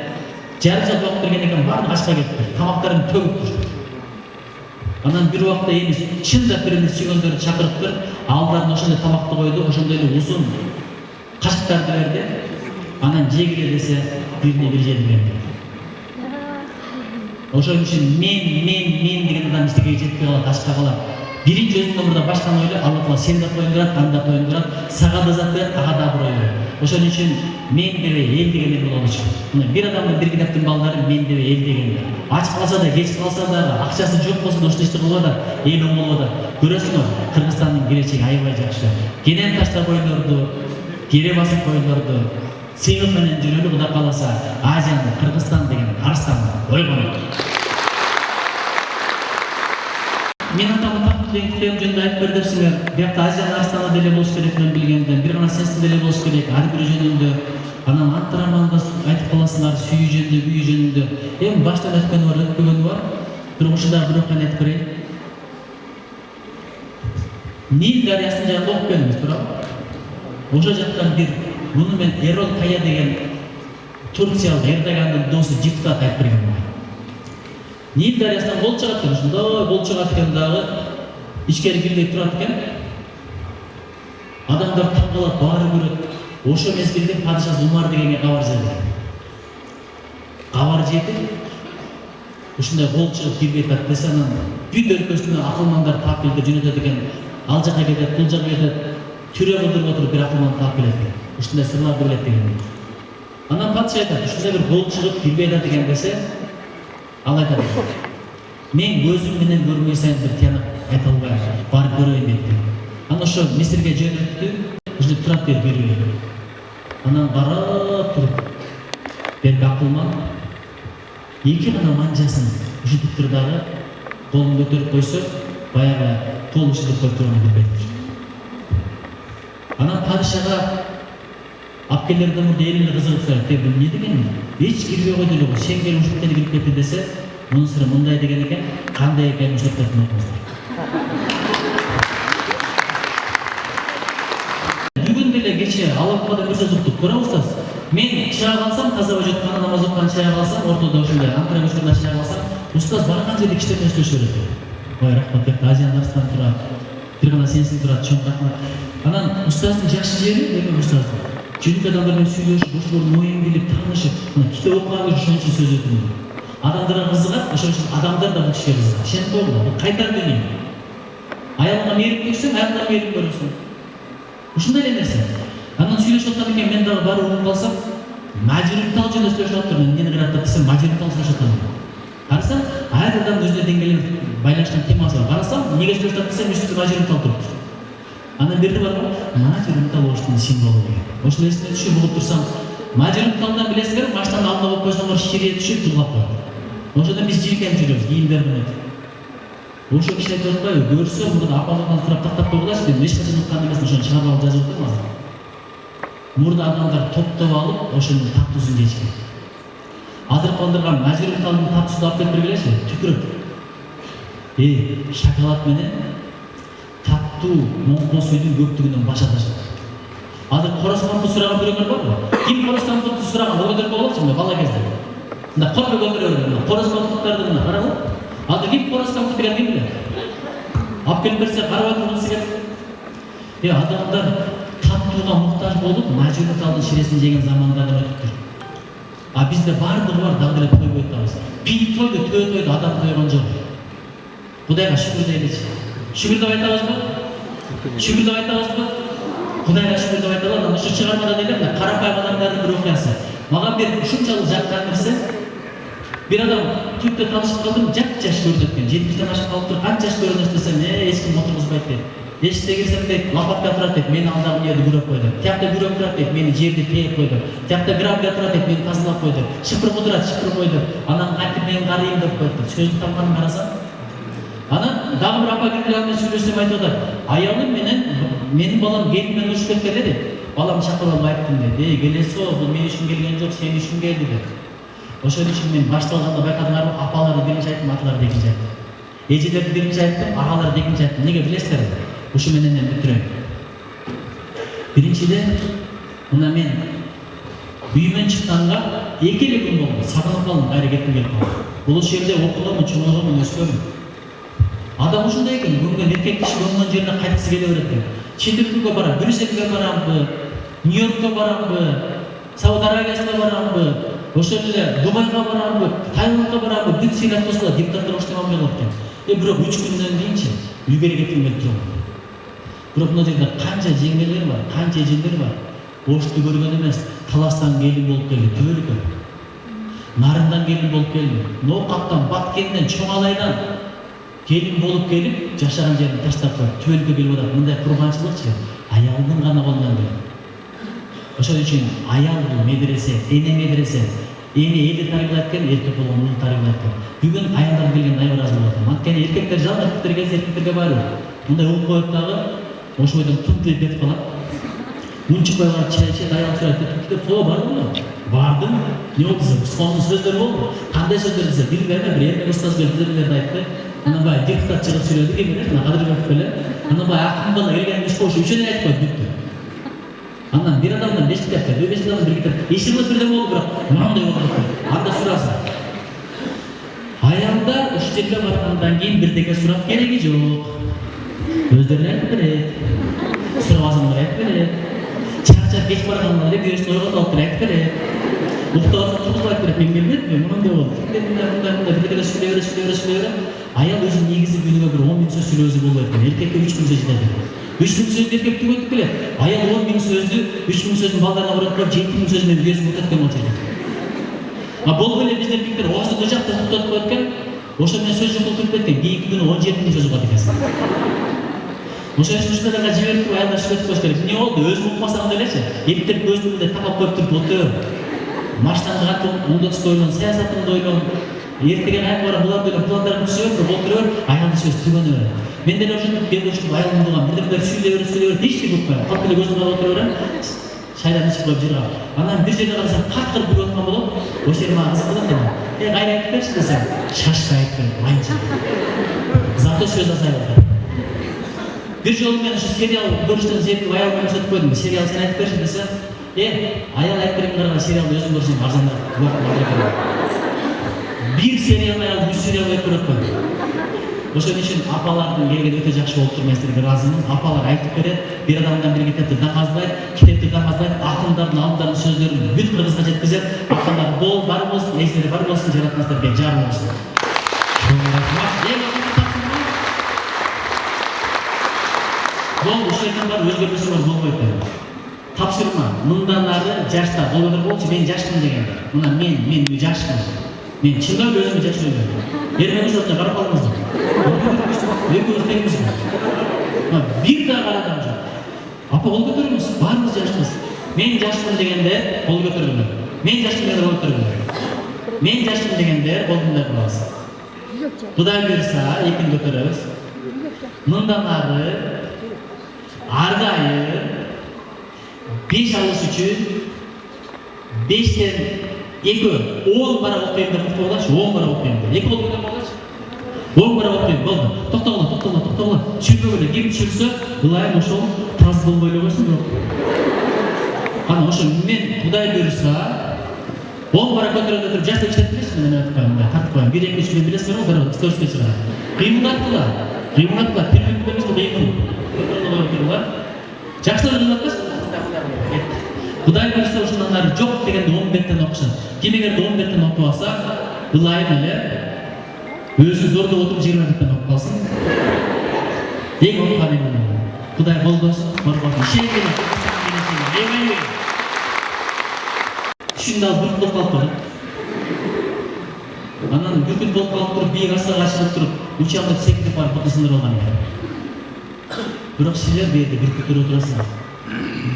Жарым саат убакыт бергенден кийин баарын ачка кетти. Тамактарын төгүп туруп. Анан бир убакта эми чындап бири-бири сүйгөндөрдү чакырып туруп, алдарына ошондой тамакты койду, ошондой эле узун кашыктарды берди. Анан жегиле десе бирине бир жедирген. Ошон үчүн мен деген адам эчтекеге жетпей калат, ачка калат. Биринчи өзүң өмүрдө башканы ойла, Алла Таала сени да тоюндурат, аны да тоюндурат, сага да зат берет, ага да аброй берет. Ошон үчүн мен дебей эл дегенде бололучу. Мына бир адамдын бир китептин балдары мен дебей эл дегенде. Ач калса да, кеч калса да, акчасы жок болсо да ушул ишти кылып атат, эл оңолуп атат. Көрөсүңөр, Кыргызстандын келечеги аябай жакшы. Кенен таштап ойлорду, кере басып ойлорду, сыйгып менен жүрөлү, Кудай кааласа, Азияны, Кыргызстан деген арстанды ойгонот. Мен атамын тактын деген китебим жөнүндө айтып бер депсиңер. Биякта Азиянын арстаны деле болуш керек мен билгенден, бир гана сенсиң деле болуш керек, ар бири жөнүндө. Анан антыраманда айтып каласыңар, сүйүү жөнүндө, бүйүү жөнүндө. Эми баштан өткөнү бар, өтпөгөнү бар. Бирок ушундай бирок гана айтып берейин. Нил дарыясынын жанында окуп келдиңиз, туурабы? Ошол жактан бир муну мен Эрол Кая деген Турциялык Эрдогандын досу депутат айтып берген. Нил дарыясынан кол чыгат экен, ушундай кол чыгат экен дагы, ичкери кирбей турат экен. Адамдар таң калат, баары көрөт. Ошо мезгилде падышасы Умар дегенге кабар жетти. Кабар жетип, ушундай кол чыгып кирбей турат десе, анан бүт өлкөсүнө акылмандар таап келип жөнөтөт экен. Ал жака кетет, бул жака кетет. Түрө кылдырып отуруп бир акылман таап келет экен. Ушундай сырлар билет деген. Анан падыша айтат, ушундай бир кол чыгып кирбей атат деген десе, ал айтат. Мен көзүм менен көрмөй сайын бир тыянак айта албайм, барып көрөйүн депти. Анан ошо Мисирге жөнөттү, ушундай турат берип. Анан карап туруп, берки акылман эки гана манжасын ушинтип туруп дагы колун көтөрүп койсо, баягы кол ушинтип коюп турганын билбейт. Анан падышага апкелерден мурда элине кызыгып сурайт, бул эмне деген? Эч кирбей койду эле, сен келип ушинтип кирип кетти десе, мунун сыры мындай деген экен, кандай экенин ушинтип айтыңыздар. Бүгүн деле кече Алапкада бир сөз уктук, туура устаз. Мен чыга калсам, таза вожоткана намаз окуган чыга калсам, ортодо ушундай антра көчөрдө чыга калсам, устаз барган жерде кичтене сөйлөшө берет. Ой, рахмат, деп Азиянын арстан турат. Бир гана сенсиң турат, чоң рахмат. Анан устаздын жакшы жери эме устаздын. Жөнөк адамдар менен сүйлөшүп, ошолордун оюн билип, таанышып, мына китеп окуган ошон үчүн сөз өтүм. Адамдарга кызыгат, ошон үчүн адамдар да бул кишиге кызыгат. Ишенип койгула, бул кайтар дүнү. Аялыңа мейирип көрсөң, аялыңа мейирип көрөсүң. Ушундай эле нерсе. Анан сүйлөшүп аткан экен, мен дагы барып угуп калсам, мажбуриy тал жөнүндө сүйлөшүп атып, мен эмнени кырат десем, мажбуриy тал сүйлөшүп атам. Карасам, ар адам өзүнө деңгээлеп байланышкан темасы бар. Карасам, эмнеге сүйлөшүп атат десем, үстүндө мажбуриy тал туруптур. Анан берди бар, мажбуриy тал оштун символу деген. Ошол эсине түшүп угуп турсам, мажбуриy талдан билесиңер, маштанын алдына коюп койсоңор, шире түшүп тулгап коет. Ошондо биз жийкен жүрөбүз, кийимдер менен. Ошо киши айтып атпайбы, көрсө мурда апалардан сурап тактап койгулачы, мен эч качан уккан эмесин, ошону чыгарып алып жазып атам азыр. Мурда адамдар топтоп алып, ошонун таттуусун жечкен. Азыр калдырган мажбур талдын таттуусун алып келип бергилечи, түкүрөк. Шоколад менен таттуу моңкол сүйдүн көптүгүнөн баш атышат. Азыр короз кампут сураган бирөөлөр барбы? Ким короз кампутtu сураган көтөрүп койгулачы, мына бала кезде. Мына корко көтөрөбүр, мына короз кампуттарды мына карагыла. Азыр ким короз кампут берген ким билет? Алып келип берсе карабай тургусу келет. Адамдар таттууга муктаж болуп, мажбур талдын ширесин жеген замандардан өтүптүр. Бизде бардыгы бар, дагы эле той койтабыз. Бир тойду, тойду адам тойгон жок. Кудайга шүгүр дейличи. Шүгүр деп айтабызбы? Шүгүр деп айтабызбы? Кудайга шүгүр деп айталы. Анан ушу чыгармада делем да карапайым адамдардын бир окуясы. Мага бир ушунчалык жаккан нерсе. Бир адам түптө таанышып калдым, жаш көрүнөт экен. 70ден ашып калыптыр, канча жаш көрүнөт десем, эч ким отургузбайт дейт. Эшикте кирсем дейт, лапатка турат дейт, мени алдагы жерде күрөп койду. Тиякта күрөп турат дейт, мени жерде тээп койду. Тиякта грабля турат дейт, мени тазалап койду. Шыпырып турат, шыпырып койду. Анан кантип мен карыйм деп коет. Сөздүн тапканын карасам. Анан дагы бир апа келип менен сүйлөшсөм айтып атат. Аялым менен менин балам келип менен урушуп кеткен дейт. Балам чакырып алып айттым дейт. Келесо, бул мен үчүн келген жок, сен үчүн келди дейт. Ошон үчүн мен башталганда байкадыңарбы, апаларды биринчи айттым, аталарды экинчи айттым. Эжелерди биринчи айттым, агаларды экинчи айттым. Неге билесиздерби? Ушу менен бүтүрөйм. Биринчиден, мына мен үйүмөн чыкканга 2 эле күн болду. Сагынып калдым, кайра кетким келип калды. Бул жерде окугонмун, чоңойгонмун, өскөнмүн. Адам ушундай экен, бүгүн эркек киши көмгөн жерине кайткысы келе берет экен. Чет өлкөгө барам, Брюссельге барамбы, Нью-Йоркко барамбы, Сауд Арабиясына барамбы, ошол эле Дубайга барамбы, Таиландга барамбы, бүт сыйлап койсо диктатор оштойм болот экен. Бирок 3 күндөн кийинчи үйгө кетким келип турат. Бирок мына жерде канча жеңгелер бар, канча эжелер бар. Ошту көргөн эмес, таластан келин болуп келди, түбөлүккө. Нарындан келин болуп келди, Ноокаттан, Баткенден, Чоңалайдан келин болуп келип, жашаган жерин таштап коюп, түбөлүккө келип атат. Мындай курманчылыкчы аялдын гана колунан келет. Ошон үчүн аял бул медресе, эне медресе. Эне элди тарбиялайт экен, эркек болгон улду тарбиялайт экен. Бүгүн аялдар келген айбаразы болот. Анткени эркектер жалгыз эркектер келсе эркектерге барбайбы. Мындай угуп коюп дагы ошо бойдон тынтыйып кетип калат. Унчукпай барып чай ичет, аял сурайт деп, "Соо бардыңбы?" "Бардым." "Не болду? Сонун сөздөр болду." "Кандай сөздөр?" десе, "Билбейм, бир эркек устаз келип билдирди" айтты. Анан баягы депутат чыгып сүйлөдү, ким эле, Кадырбеков беле. Анан баягы акын бала келген иш ошо үчөөнү айтып койду, бүттү. Андан бир адамдан 5 китап, 5 адамдан 1 китап. Иши бирден болду, бирок мындай болду. Анда сураса. Аялдар ушул жерге баргандан кийин бирдеке сурап кереги жок. Өздөрү айтып берет. Сурабасаңдар айтып берет. Чарчап кеч барганда эле бирөөсүн ойготуп алып айтып берет. Уктап алса тургузуп айтып берет. Мен келбедимби? Мындай болду. Мындай бирдеке сүйлөбөйрө. Аял өзүнүн негизи күнүгө бир 10 000 сөз сүйлөөсү болбойт экен. Эркекке 3 000 сөз жетет. 3 000 сөздү эркек түгөтүп келет. Аял 10 000 сөздү, 3 000 сөздүн балдарына барып, 7 000 сөз менен өзү өтөт экен болчу. Болбой эле биздер биктер оозду кыжакта туктатып коет экен. Ошо менен сөз жок болуп кетет экен. Кийинки күнү 17 000 сөз угат экенсиң. Ошо үчүн ушундайга жиберип туруп аялдар сүйлөтүп коюш керек. Не болду? Өзүң укпасаң делечи. Эркектер көздүгүндө такап коюп туруп отур. Машинаңды кантип оңдотуп ойлон, саясатыңды ойлон. Эртеге кайга барам, буларды ойлоп, пландарын түзүп, отуруп, аялдын сөзү түгөнө берет. Мен деле ушинтип аялым болгон, бирден сүйлөй берет, эчтеке укпайм. Калп эле көзүмдү алып отура берем. Шайдан ичип коюп жыргап. Анан бир жерде карасам, каткыр күлүп аткан болот. Ошол жер мага кызык болот экен. Кайра айтып берчи десем, шашпай айтып берет, майынча. Зато сөз азайып атат. Бир жолу мен ушу сериал көрүштөн зерттеп аял менен сөтүп койдум. Сериал сен айтып берчи десе, аял айтып берген караган сериалды өзүң көрсөң арзаныраак. Бир сериал аял 100 сериал айтып берет коy. Ошон үчүн апалардын келгени өтө жакшы болуп тур, мен силерге ыраазымын. Апалар айтып берет, бир адамдан бир китепти наказлайт, акындардын алдардын сөздөрүн бүт кыргызга жеткизет. Акындар бар болсун, эжелер бар болсун, жараткан силерге жар болсун. Бол ушерден бар өзгөрмөсү бар болбойт. Тапшырма, мындан ары жашта болдур болчу, мен жашмын дегенде. Мына мен жашмын. Мен чындап өзүмө жаш ойлойм. Эрмек өзүнө карап калыңыздар. Экөөбүз теңбиз. Бир да карадым жок. Апа кол көтөрүңүз, баарыбыз жашпыз. Мен жашмын дегенде кол көтөрүңүз. Мен жашмын дегенде кол көтөрүңүз. Мен жашмын дегенде колдун деп коебуз. Кудай буйруса экин көтөрөбүз. Мындан ары айы 5 алыш үчүн 5тен 2 10 бара окуйм деп болчу, 10 бара окуйм деп. 2 болду деп болчу. 10 бара окуйм болду. Токтогула. Түшүрбөгүлө ким түшүрсө, ылайым ошол таз болбой эле койсун бирок. Ана ошо мен Кудай буйруса 10 бара көтөрөндө туруп жашта иштеп билесизби, мен айтып коеюн, тартып коеюн. 1-2-3 мен билесизби, бирок сториске чыгат. Кыймылдаткыла, тирбип эмес кыймыл. Көтөрүлөт. Жакшылар кылат. Кудай буйруса ушундан ары жок дегенде 10 беттен окушат. Ким эгерде 10 беттен окуп алса, ылайым эле өзү зордоп отуруп 20 беттен окуп алсын. Эң окуган эмне? Кудай колдосун, коргосун. Ишенгиле. Түшүндө ал бүркүт болуп калып. Анан бүркүт болуп калып туруп, бийик асага чыгып туруп, учамда секирип барып бутун сындырып алган экен. Бирок силер берде бүркүттөр отурасыздар.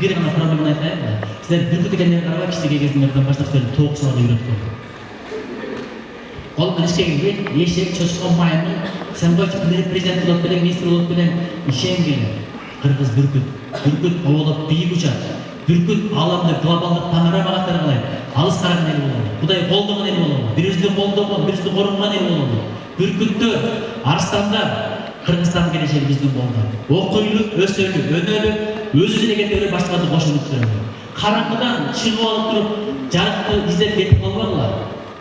Бир гана проблема айтайын да. Силер бүркүт экендерин карабай, кичинекей кезиңерден баштап силерди тоок салууга үйрөткөн. Колунан ишке келген, эшек, чочко, маймыл, сен койчу президент болуп белең, министр болуп белең, ишенгиле. Кыргыз бүркүт оолоп бийик учат. Бүркүт аламды глобалдык панорамага таргалайт. Алыс караган эл болот. Кудай колдогон эл болот. Бирибизди колдогон, бирибизди коргогон эл болот. Бүркүттөр, арстандар Кыргызстан келечеги биздин колдо. Окуйлу, өсөлү, өнөлү, өзүбүздүн эгендери башкаларды кошулуп турат. Караңгыдан чыгып алып туруп, жарыкты издеп кетип калбагыла.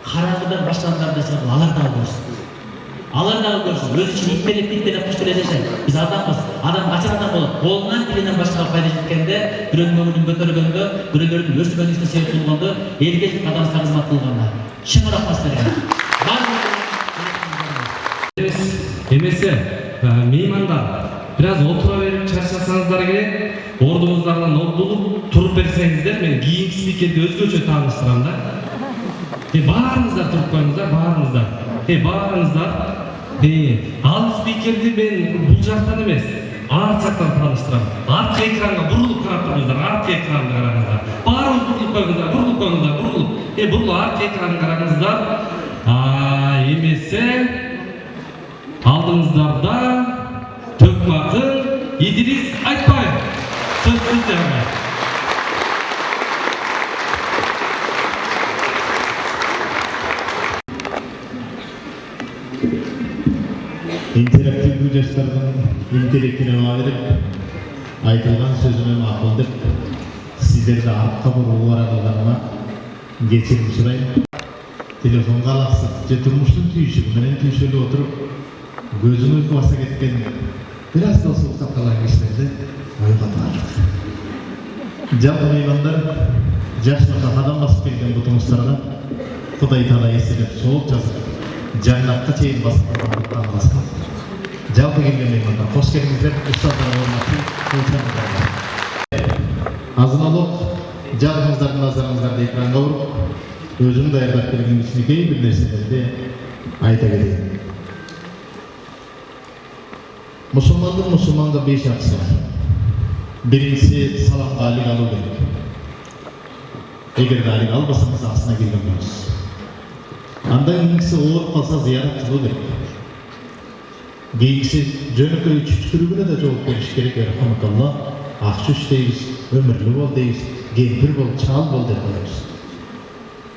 Караңгыдан башкаларды чыгып алар дагы көрсүн. Алар дагы көрсүн. Өзү үчүн иттелеп куш деле жашайт. Биз адамбыз. Адам ачар адам болот. Колунан тилинен башкага пайда жеткенде, бирөөнүн көңүлүн көтөргөндө, бирөөлөрдүн өсүп-өнүшүнө себеп болгондо, элге адамга кызмат кылганда. Чын рахмат силерге. Эмесе, меймандар, бираз отура берип чарчасаңыздар керек, ордуңуздардан ордулуп туруп берсеңиздер, мен кийинки спикерди өзгөчө тааныштырам да. Баарыңыздар туруп коюңуздар, баарыңыздар. Ал спикерди мен бул жактан эмес, арт жактан тааныштырам. Арткы экранга бурулуп карап туруңуздар, арткы экранды караңыздар. Баарыңыз бурулуп коюңуздар, бурулуп арткы экранды караңыздар. Эмесе алдыңыздарда Төкмакын Идирис Айтбаев. Сөз сизде. Интерактивдүү жаштардын интеллектине баа берип, айтылган сөзүмө макул деп, сиздерди артка буруу кылганына кечирим сурайм. Телефонго алаксыз же турмуштун түйшүгү менен түйшөлүп отуруп, көзүн уйку баса кеткен, бир аз да болсо уктап калган кишилерди ойготуулук. Жалпы меймандар, жакшылыкка кадам басып келген бутуңуздарга Кудай Таала эселеп сооп жазып, жаннатка чейин басып калгандыктан басып. Жалпы келген меймандар, кош келиңиздер, устаздар азын-олук жалпыңыздардын назарыңыздарды экранга буруп, өзүм даярдап келген кичинекей бир нерселерди айта кетейин. Мусулманга 5 акысы бар. Биринчиси саламга алик алуу керек. Эгерде алик албасаңыз акысына келген болосуз. Андан кийинкиси ооруп калса зыярат кылуу керек. Кийинкиси жөнөкөй түшкүрүгүнө да жооп бериш керек. Рахматулла, акчуш дейбиз, өмүрлүү бол дейбиз, кемпир бол, чал бол деп коебуз.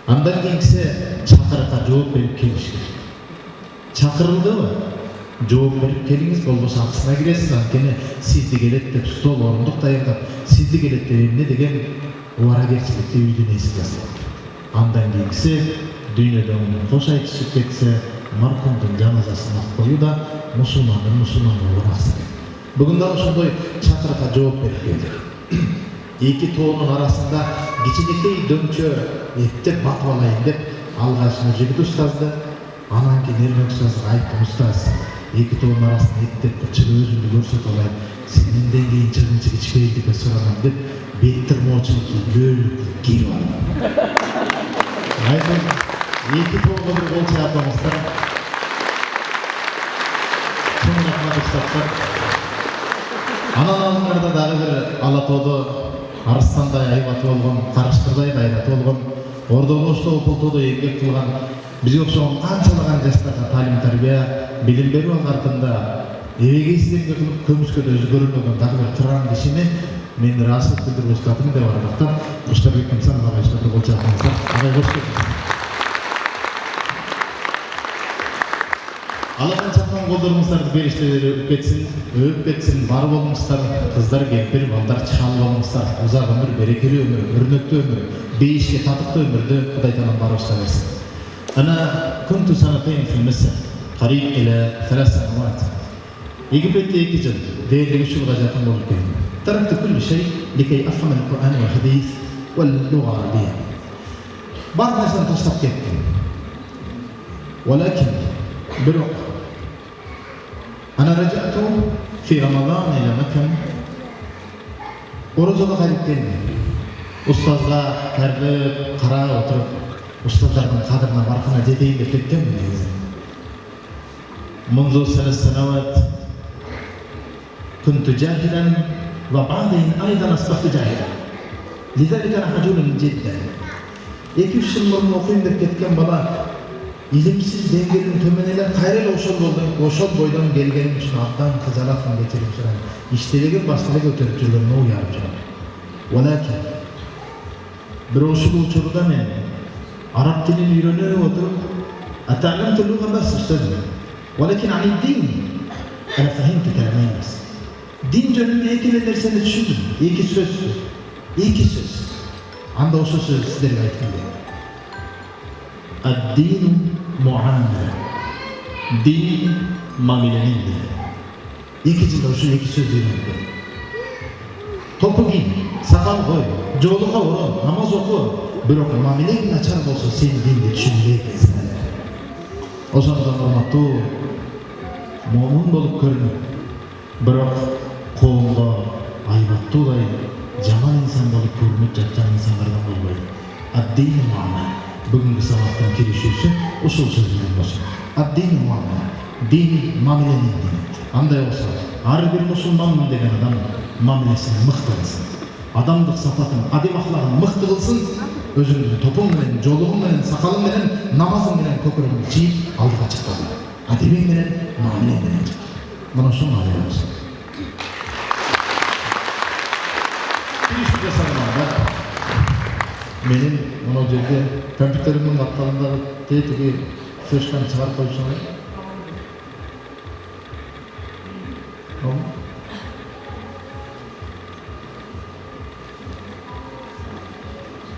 Андан кийинкиси чакырыкка жооп берип келиш керек. Чакырылдыбы? Жооп берип келиңиз, болбосо акысына киресиз. Анткени сизди келет деп стол орундук даярдап, сизди келет деп эмне деген убаракерчиликти үйдүн эси жазылат. Андан кийинкиси дүйнөдөн кош айтышып кетсе, маркумдун жаназасын кою да мусулманга ураксы. Бүгүн дагы ошондой чакырыкка жооп берип келдик. Эки тоонун арасында кичинекей дөңчө эптеп батып алайын деп алгачына жигит устазды, анан кийин Эрмек устазга айттым: устаз, эки тоонун арасында эптеп чыгып өзүмдү көрсөтүп алайын, сен менден кийин чыгынчы ичпейли деп сураган деп бет тырмоочулукту лөөлүп кирип алдым. Айттым, эки тоонго бир кол чаапаңыздар. Чын рахмат устаздар. Анан алдыңарда дагы бир ала тоодо арыстандай айбаты болгон, карыштырдай гайраты болгон, ордо бошто Опултоодо эмгек кылган, бизге окшогон канчалаган жаштарга тағлим тарбия билим берүү агартында эбегейсиздерге кылып көмүскөдө өзү көрүнбөгөн дагы бир кыран кишини мен ыраазычылык билдирип устатым деп арбактап Куштарбек Кымсанов агайга бир кол чапыңыздар. Агай кош келиңиз. Алакан чапкан колдоруңуздарды бериштелери өп кетсин, бар болуңуздар, кыздар, кемпир, балдар, чал болуңуздар. Узак өмүр, берекелүү өмүр, өрнөктүү өмүр, бейишке татыктуу өмүрдү Кудай Таалам барыбызга берсин. Ана كنت سنتين في مصر قريب إلى 3 سنوات. Египетте 2 жыл, дээрлик 3 жылга жакын болуп келдим. تركت كل شيء لكي أفهم القرآن والحديث واللغة العربية. بعض الناس تشتاق كتير، ولكن بالوقت أنا رجعت في رمضان إلى مكان ورزق غريب كلمة أستاذға кәріп қарап отырып ұстаздардың қадіріне барқына жетейін деп кеткенмін негізі. منذ 3 سنوات كنت جاهلا وبعدين أيضا أصبحت جاهلا، لذلك أنا خجول جدا. 2-3 жыл мұрын оқиын деп кеткен бала илимсиз деңгээлин төмөн эле кайра ошол бойдон келгеним үчүн абдан кызалатым, кечирим сурайм. Иштелеген башка көтөрүп жүргөнүмө уянып жүрөм. ولكن бир ушул учурда мен араб тилин үйрөнүп отуруп اتعلمت اللغة بس أستاذنا، ولكن عن الدين أنا فهمت كلامين بس. Din жөнүндө эки нерсени түшүндүм. Эки сөз. Анда ошол сөз сиздерге айткым келет. Ad-din muamala. Din мамиленин дини. 2 жылда ошол эки сөздү үйрөндүм. Топу кийин, сакал кой, жоолукка орон, намаз оку. Бирок мамилең начар болсо сен динди түшүнбөй экенсиң. Ошондон урматтуу момун болуп көрүнүп, бирок коомго айбаттуудай жаман инсан болуп көрүнүп жаткан инсандардан болбойт. Ad-din muamala. Бүгүнкү сабактын киришүүсү ушул сөз менен болсун. Ad-din muamala. Din мамиленин дини. Андай болсо, ар бир мусулман деген адам мамилесин мыкты кылсын. Адамдык сапатын, адем ахлагын мыкты кылсын. Өзүңдүн топуң менен, жолугуң менен, сакалың менен, намазың менен көкүрөгүңдү чийип алдыга чыкпагын. Адемиң менен, мамилең менен чык. Мына ошол мамиле болсун. Менин мына жерде компьютеримдин капталындагы тетиги флешканы чыгарып коюшуң.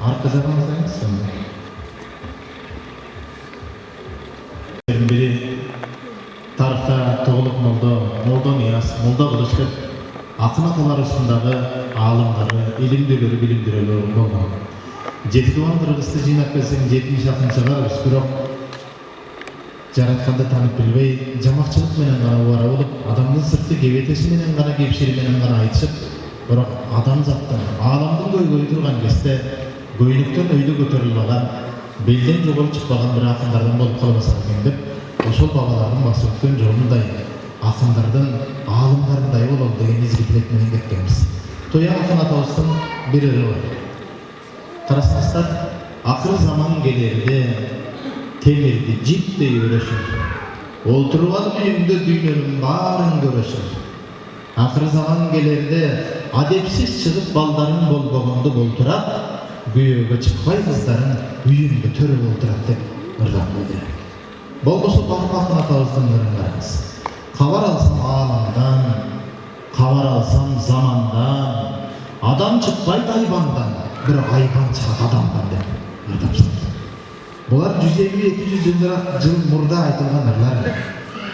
Arka zamanlarınız sanırım. Biri tarihta Toğuluk Molda Niyaz, Molda Kılıçkıp, akın atalar üstündagi alımları, ilimdegleri bilimdireleri olmalı. 7 Doğan Kırgız'ta жыйнап келсең 70 жакын чыгарбыз, бирок жаратканды таанып билбей, жамакчылык менен гана убара болуп, адамдын сыртқы кебетеси менен гана, кепшири менен гана айтышып, бирок адамзаттын, ааламдын көйгөйү турган кезде көйнүктөн өйдө көтөрүлүп алган, белден жогору чыкпаган бир акындардан болуп калбаса экен деп, ошол бабалардын басып өткөн жолундай, акындардын, аалымдарындай бололу деген изги тилек менен кеткенбиз. Тоя акын атабыздын бир ыры бар. Карасаңыздар, акыр заман келерде темирди жиптей өрөсүн, олтуруп алып үйүңдө дүйнөнүн баарын көрөсүн. Акыр заман келерде адепсиз чыгып балдарың болбогонду болтурат, күйөөгө чыкпай кыздарын үйүңдө төрөп олтурат деп ырдап койду. Болбосо барып акын атабыздын ырын караңыз. Кабар алсам ааламдан, кабар алсам замандан, адам чыкпайт айбандан, бир айбан чыгат адамдан деп ырдап чыкты. Булар 150-200 жыл мурда айтылган ырлар.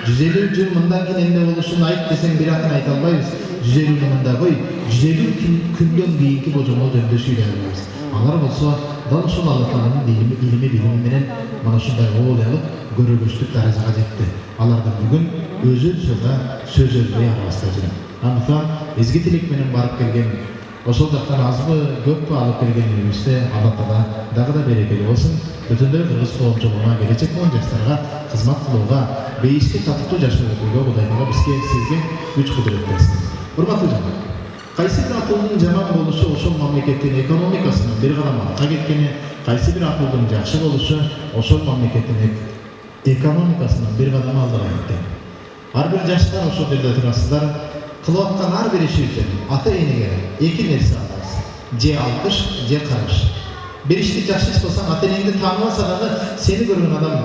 150 жыл мындан кийин эмне болушун айт десең бир акын айта албайбыз. 150 мында кой, 150 күндөн кийинки божомол жөнүндө сүйлөй алабыз. Алар болсо дал ушул Алла Тааланын илими билими менен мына ушундай оолялык көрөгөчтүк даражага жетти. Алардан бүгүн өзүлсөгө сөз өлбөй арабызда жүрөт. Андыктан эзги тилек менен барып келген, ошол жактан азбы көппү алып келгенибизде Алла Таала дагы да берекелүү болсун. Бүтүндөй кыргыз коомчулугуна, келечек буын жаштарга кызмат кылууга, бейишке татыктуу жашоо өтүүгө Кудай Таала бизге, сизге күч кудурет берсин. Урматтуу жаштар, кайсы бир акылдын жаман болушу ошол мамлекеттин экономикасынын бир кадам артка кеткени, кайсы бир акылдын жакшы болушу ошол мамлекеттин экономикасынан бир кадам алдыга кеткен. Ар бир жаштар ошол жерде турасыздар. Кылып аткан ар бир ишиңизден ата энеге эки нерсе алыңыз. Же алкыш, же каргыш. Бир ишти жакшы иш кылсаң, ата энеңди тааныбаса дагы сени көргөн адам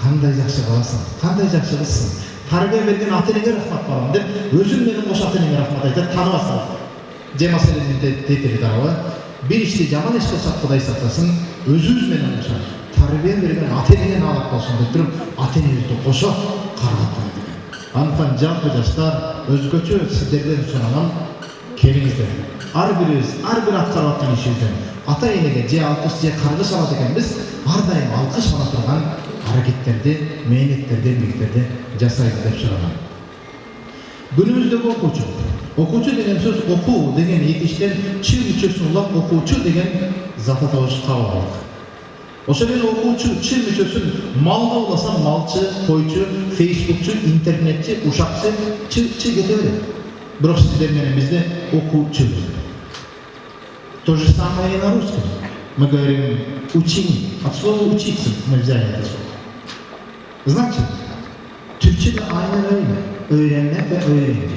кандай жакшы кыласың, кандай жакшы кызсың, тарбия берген ата энеңе рахмат балам деп өзүң менен кош ата энеңе рахмат айтат, тааныбаса. Же маселенин тетиги дагы бир ишти жаман иш кылсак Кудай сактасын, өзүбүз менен коша тарбия берген ата энеңен алып болсун деп туруп ата энебизди кошо каргап коет экен. Андыктан жалпы жаштар өзгөчө сиздерден сураган келиңиздер. Ар бирибиз ар бир аткарып аткан ишибизден ата энеге же алкыш же каргыш алат экенбиз, ар дайым алкыш ала турган аракеттерди, мээнеттерди, эмгектерди жасайбыз деп сураган. Günümüzdeki okuyucu degen söz oku degen yetişten çığ müçösün ulap okuyucu degen zata tavış kabul aldık. Oşa ben okuyucu çığ müçösün malga ulasam malçı, koyucu, facebookçu, internetçi, uşakçı çığ getirir. Бирок сиздер менен бизде окуучу. То же самое и на русском. Мы говорим ученик. От слова учиться мы взяли это слово. Значит, Türkçe'de aynen öyle. Öğrenmek ve öğrenmek.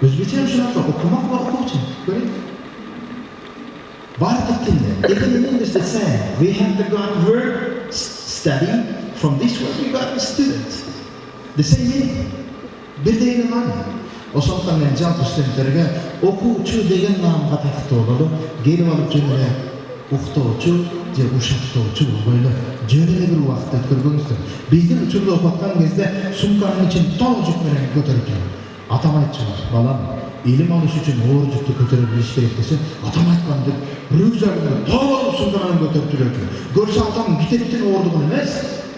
Özbekçe'de şuna bak, okumak ve okuyucu. Böyle. Bartık dilde. Even in English they say, we have the God word study. From this word we got the students. The same meaning. Bir de yine mani. Ошондуктан мен жалпы студенттерге окуучу деген наамга тактуу болду. Келип алып жөн эле уктоочу же ушактоочу болбойлу. Жөн эле бир убакыт өткөргөнүздөр. Биздин учурда окуп аткан кезде сумканын ичин толук жүк менен көтөрүп жүрөм. Атам айтчу, балам, илим алыш үчүн оор жүктү көтөрүп билиш керек десе, атам айткан деп рюкзагын толук сумканын көтөрүп жүрөм. Көрсө атам китептин оордугун эмес,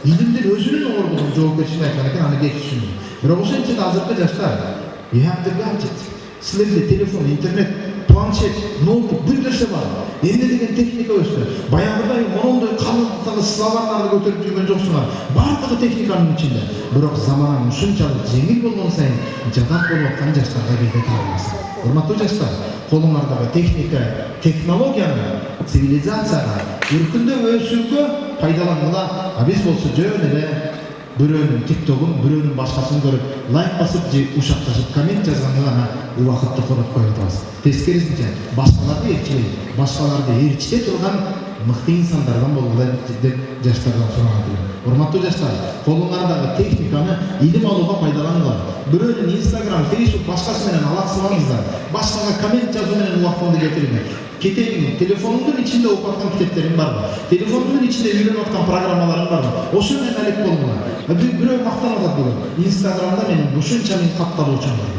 илимдин өзүнүн оордугун жоопкерчилик айткан экен, аны кеч түшүндүм. Бирок ошон үчүн азыркы жаштар you have the gadget. Силерде телефон, интернет, планшет, ноутбук, бүт нерсе бар. Эмне деген техника өстү. Баягыдай монондой калыңдыктагы слогандарды көтөрүп жүргөн жоксуңар. Бардыгы техниканын ичинде. Бирок заманан ушунчалык жеңил болгон сайын жадак болуп аткан жаштарга кээде таарыласың. Урматтуу жаштар, колуңардагы техника, технологияны цивилизацияга өркүндөп өсүүгө пайдалангыла. А биз болсо жөн эле бирөөнүн тиктогун, бирөөнүн башкасын көрүп, лайк басып же ушакташып, коммент жазганга гана убакытты коротуп коюп атабыз. Тескерисинче, башкаларды ээрчите турган мыкты инсандардан болгула деп жаштардан сураган элем. Урматтуу жаштар, колуңардагы техниканы илим алууга пайдалангыла. Бирөөнүн Instagram, Facebook башкасы менен алаксыбаңыздар. Башкага коммент жазуу менен убактыңды кетирме. Кетейин, телефонуңдун ичинде окуп аткан китептериң барбы? Телефонуңдун ичинде үйрөнүп аткан программаларың барбы? Ошо менен алек болгула. Бирөө мактанып атат бүгүн. Instagramда менин ушунча миң катталуучум бар.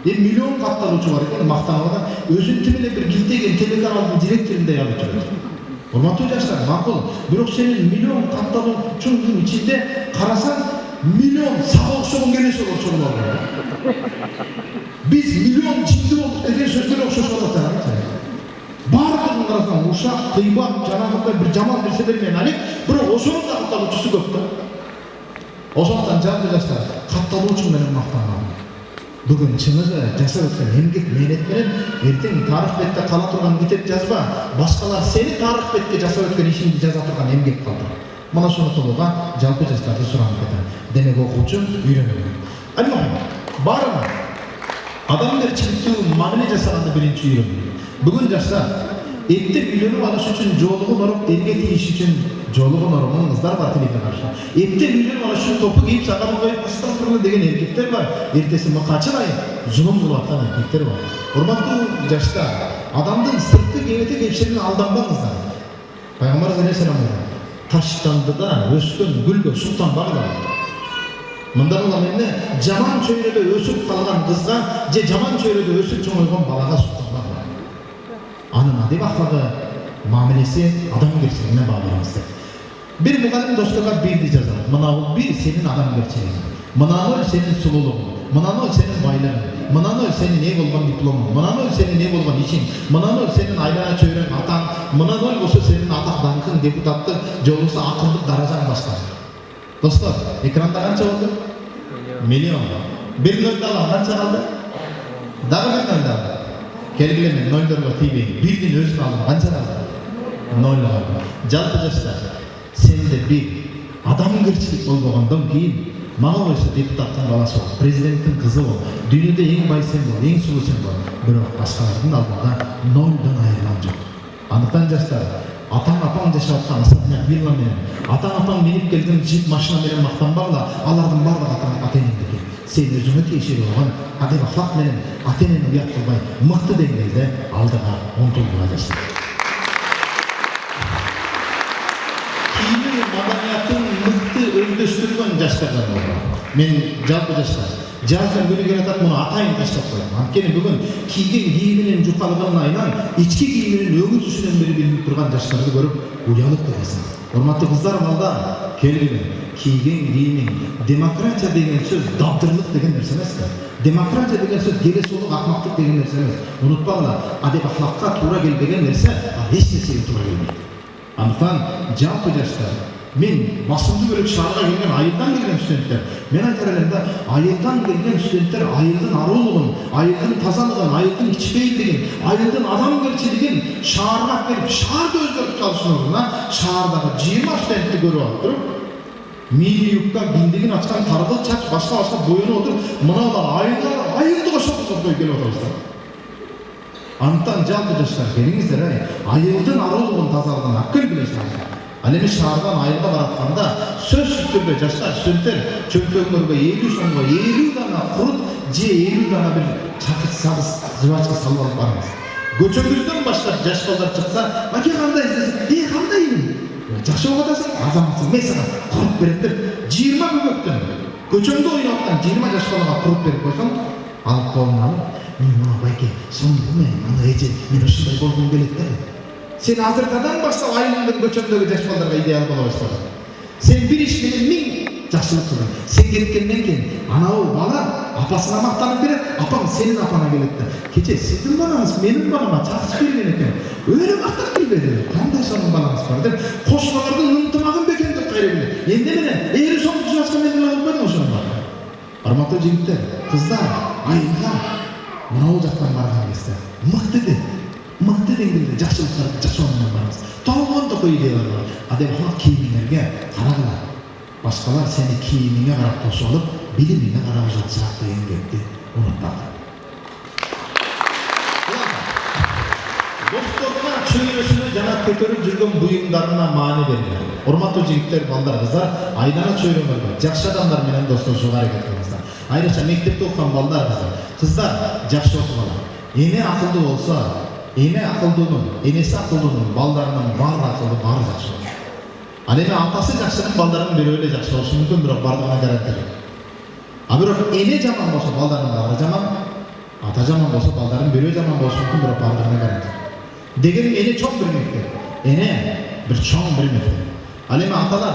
Миллион катталуучу бар экен, мактанып атат. Өзүн тим эле бир килтеген телеканалдын директорундой алып жүрөт. Урматтуу жаштар, макул. Бирок сенин миллион катталуучуңдун ичинде карасаң, миллион сага окшогон келеши болчу. Биз миллион жинди болдук деген сөздөр окшошуп атат. Бардығын қарасаң, ушақ, қыйбат, жанағындай бір жаман нәрселер менен алек, бирок ошонун да катталуучусу көп да. Ошондуктан жалпы жаштар, катталуучу менен мактанган. Бүгүн чыныгы жасап өткөн эмгек мээнет менен эртең тарых бетте кала турган китеп жазба, башкалар сени тарых бетке жасап өткөн ишиңди жаза турган эмгек калдыр. Мына ошону кылууга жалпы жаштарды суранып кетем. Демек окуучу үйрөнөлү. Алимахим, баарына адамгерчиликтүү мамиле жасаганды биринчи үйрөнөлү. Бүгүн жаштар этте үйлөнүп алыш үчүн жоолугун оруп, элге тийиш үчүн жоолугун орогон кыздар бар тилекке каршы. Этте үйлөнүп алыш үчүн топу кийип, сакалын коюп, астагфирулла деген эркектер бар. Эртеси мыкачылай зулум кылып аткан эркектер бар. Урматтуу жаштар, адамдын сыртқы кебети кепшилигине алданбаңыздар. Пайгамбар алейхиссалам таштандыда өскөн гүлгө султан багылабайт. Мындан улам эмне жаман чөйрөдө өсүп калган кызга же жаман чөйрөдө өсүп чоңойгон балага султан багылабайт. Анын адеп ахлагы, мамилеси адамгерчилигине багланган. Бир мугалим досторго бирди жазат. Мынау бир сенин адамгерчилигиң. Мынау сенин сулуулугуң. Мынау сенин байлыгың. Мынау сенин не болгон дипломуң. Мынау сенин не болгон ишиң. Мынау сенин айлана чөйрөң, атаң. Мынау болсо сенин атак даңкың, депутаттык, жолусу акылдык даражаң башка. Достор, экранда канча болду? Миллион. Бир нөлдөн канча калды? Дагы бир нөлдөн. Келгиле мен нөлдөргө тийбейин. Бирдин өзүн алып канча калды? Нөл калды. Жалпы жаштар, сенде бир, адамгерчилик болбогондон кийин мага койсо депутаттын баласы бол, президенттин кызы бол, дүйнөдө эң бай сен бол, эң сулуу сен бол, бирок башкалардын алдында нолдон айырмам жок. Андыктан жаштар, атаң апаң жашап аткан особняк вилла менен, атаң апаң минип келген джип машина менен мактанбагыла, алардын бардыгы ата-энеңдики. Сен өзүңө тиешелүү болгон адеп ахлак менен ата-энени уят кылбай, мыкты деңгээлде алдыга умтулууга жаштар. Кийин маданиятын мыкты өздөштүргөн жаштардан болду. Мен жалпы жаштар жаздан күнү келатат, муну атайын таштап коем. Анткени бүгүн кийген кийиминин жукалыгынан айнан ички кийиминин өңү түсүнөн бери билип турган жаштарды көрүп уялып кетесиң. Урматтуу кыздар, балдар, келгиле. Кийген кийимиң, демократия деген сөз дабдырлык деген нерсе эмес. Демократия деген сөз келесулук, акмактык деген нерсе эмес. Унутпагыла, адеп ахлакка туура келбеген нерсе эч нерсеге туура келбейт. Андыктан жалпы жаштар, мен басымды бөлүп шаарга келген айылдан келген студенттер, мен айтар элем да, айылдан келген студенттер айылдын арулугун, айылдын тазалыгын, айылдын ичпейдигин, айылдын адамгерчилигин шаарга келип, шаарды өзгөртүп чалышын ордуна шаардагы 20 студентти көрүп алып туруп, мини юбка, биндигин ачкан таргыл чач, башка боюна отуруп, мыналар айылды кошоп келип атабыздар. Андыктан жалпы жаштар, келиңиздер, айылдын арулугун, тазалыгын алып келгиле. Ал эми шаардан айылга баратканда сөзсүз түрдө жаштар, студенттер чөмтөгүлөргө 50 сомго 50 дана курут же 50 дана бир чакыч сагыз зыбачка салып алып барыңыз. Көчөңүздөн баштап жаш балдар чыкса, "Аке кандай десең, кандайым? Жакшы болуп атасың, азаматсың, мен сага курут берем" деп 20 бөбөктөн көчөңдө ойноп аткан 20 жаш балага курут берип койсоң, алып колуна алып, "Мына байке, сонду мен, аны эже, мен ушундай болгум келет да." Сен азыртадан баштап айылыңдын көчөмдөгү жаш балдарга идеал боло баштадың. Сен бир иш менен 1000 жакшылык кылдың. Сен кеткенден кийин анау бала апасына мактанып берет, апаң сенин апаңа келет да. Кече сиздин балаңыз менин балама чакчы берген экен. Өлө мактап келбеди. Кандай сонун балаңыз бар деп, кошмалардын ынтымагын бекен деп кайра келет. Эмне менен 50 сомдук жашка менен алып койдуң ошону бар. Урматтуу жигиттер, кыздар, айылга мынау жактан барган кезде мыкты деңгээлде жакшылыктарды жасоо менен барабыз. Толгон токой идеялар бар. Адем ахлак кийимиңерге карагыла. Башкалар сени кийимиңе карап тосуп алып, билимиңе карап жатышат деген кепти унутпагыла. Досторуна, чөйрөсүнө жана көтөрүп жүргөн буюмдарына маани бергиле. Урматтуу жигиттер, балдар, кыздар, айдана чөйрөңөргө жакшы адамдар менен достошууга аракет кылыңыздар. Айрыкча мектепте окуган балдар, кыздар жакшы окугула. Эне акылдуу болсо, энеси акылдуунун, балдарынын баары акылдуу, баары жакшы болот. Ал эми атасы жакшынын балдарынын бирөө эле жакшы болушу мүмкүн, бирок бардыгына гарантия жок. А бирок эне жаман болсо балдарынын баары жаман, ата жаман болсо балдарын бирөө жаман болушу мүмкүн, бирок бардыгына гарантия. Дегеним эне чоң бир мектеп. Эне бир чоң бир мектеп. Ал эми аталар,